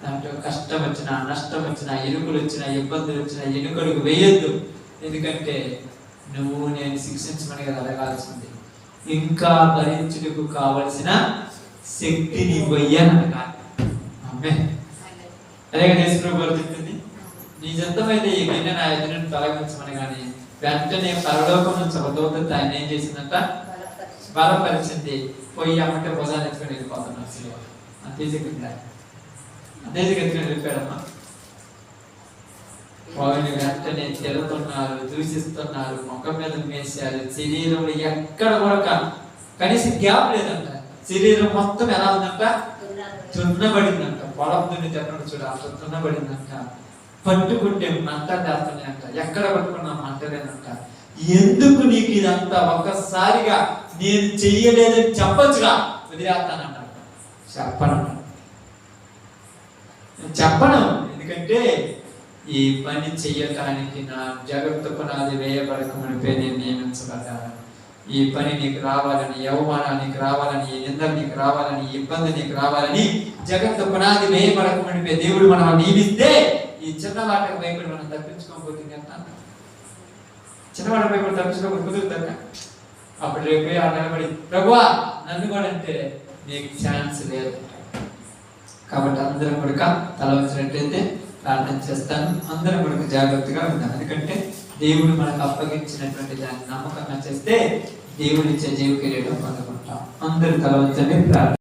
దాంట్లో కష్టం వచ్చినా నష్టం వచ్చినా ఇరుకులు వచ్చినా ఇబ్బందులు వచ్చినా ఎనుకడుగు వేయొద్దు. ఎందుకంటే నువ్వు నేను శిక్షించమని కదా అడగాల్సింది, ఇంకా భరించుటకు కావలసిన శక్తిని పోయ్యానట. అదే కదా యేసు ప్రభువు చెప్పింది, నీ జంతమైతే ఈ గిన్నె నా ఎదురుని తొలగించమని. కానీ వెంటనే పరలోకం నుంచి ఒక దూత ఆయన ఏం చేసిందంట, బలపరిచింది. పోయి అమ్మటే భుజాన్ని ఎత్తుకొని వెళ్ళిపోతున్నారు శిలువ. అంతేసి ఎత్తుకొని వెళ్ళిపోయాడమ్మా. వాళ్ళు వెంటనే తిరుగుతున్నారు, దూషిస్తున్నారు, ముఖం మీద వేసారు. శరీరంలో ఎక్కడ కూడా కనీసం గ్యాప్ లేదంట. శరీరం మొత్తం ఎలా ఉందంట, తున్నబడిందంట. పొలం దున్ని చెప్పండి చూడ, అసలు తున్నబడిందంట. పట్టుకుంటే మంటలు చేస్తున్నాయంట, ఎక్కడ పట్టుకున్నా మంటలేనంట. ఎందుకు నీకు ఇదంతా? ఒక్కసారిగా నేను చెయ్యలేదని చెప్పచ్చుగా, వదిలేస్తానంట. చెప్పను, ఎందుకంటే ఈ పని చెయ్యటానికి నా జగత్తు పునాది వేయబడకమునిపే నేను నియమించబడ్డాను. ఈ పని నీకు రావాలని, అవమానాలు నీకు రావాలని, ఈ నిందలు నీకు రావాలని, ఈ ఇబ్బంది నీకు రావాలని జగత్తు పునాది వేయబడకమునిపే దేవుడు మనం నియమిస్తే, ఈ చిన్న వాటికి భయపడి మనం తప్పించుకోకపోతుంది అంట. చిన్నవాటి భయపడి తప్పించుకోకపోతే కుదురుతాక అప్పుడు రేపు ఆ నిలబడి ప్రభువా నన్ను కూడా అంటే నీకు ఛాన్స్ లేదు. కాబట్టి అందరం కూడా తల వచ్చినట్లయితే ప్రార్థన చేస్తాను. అందరం కూడా జాగ్రత్తగా ఉండాలి. ఎందుకంటే దేవుడు మనకు అప్పగించినటువంటి దాన్ని నమ్మకంగా చేస్తే దేవుడు ఇచ్చే జీవ కిరీటం పొందుకుంటాం. అందరూ తల వచ్చండి ప్రార్థన.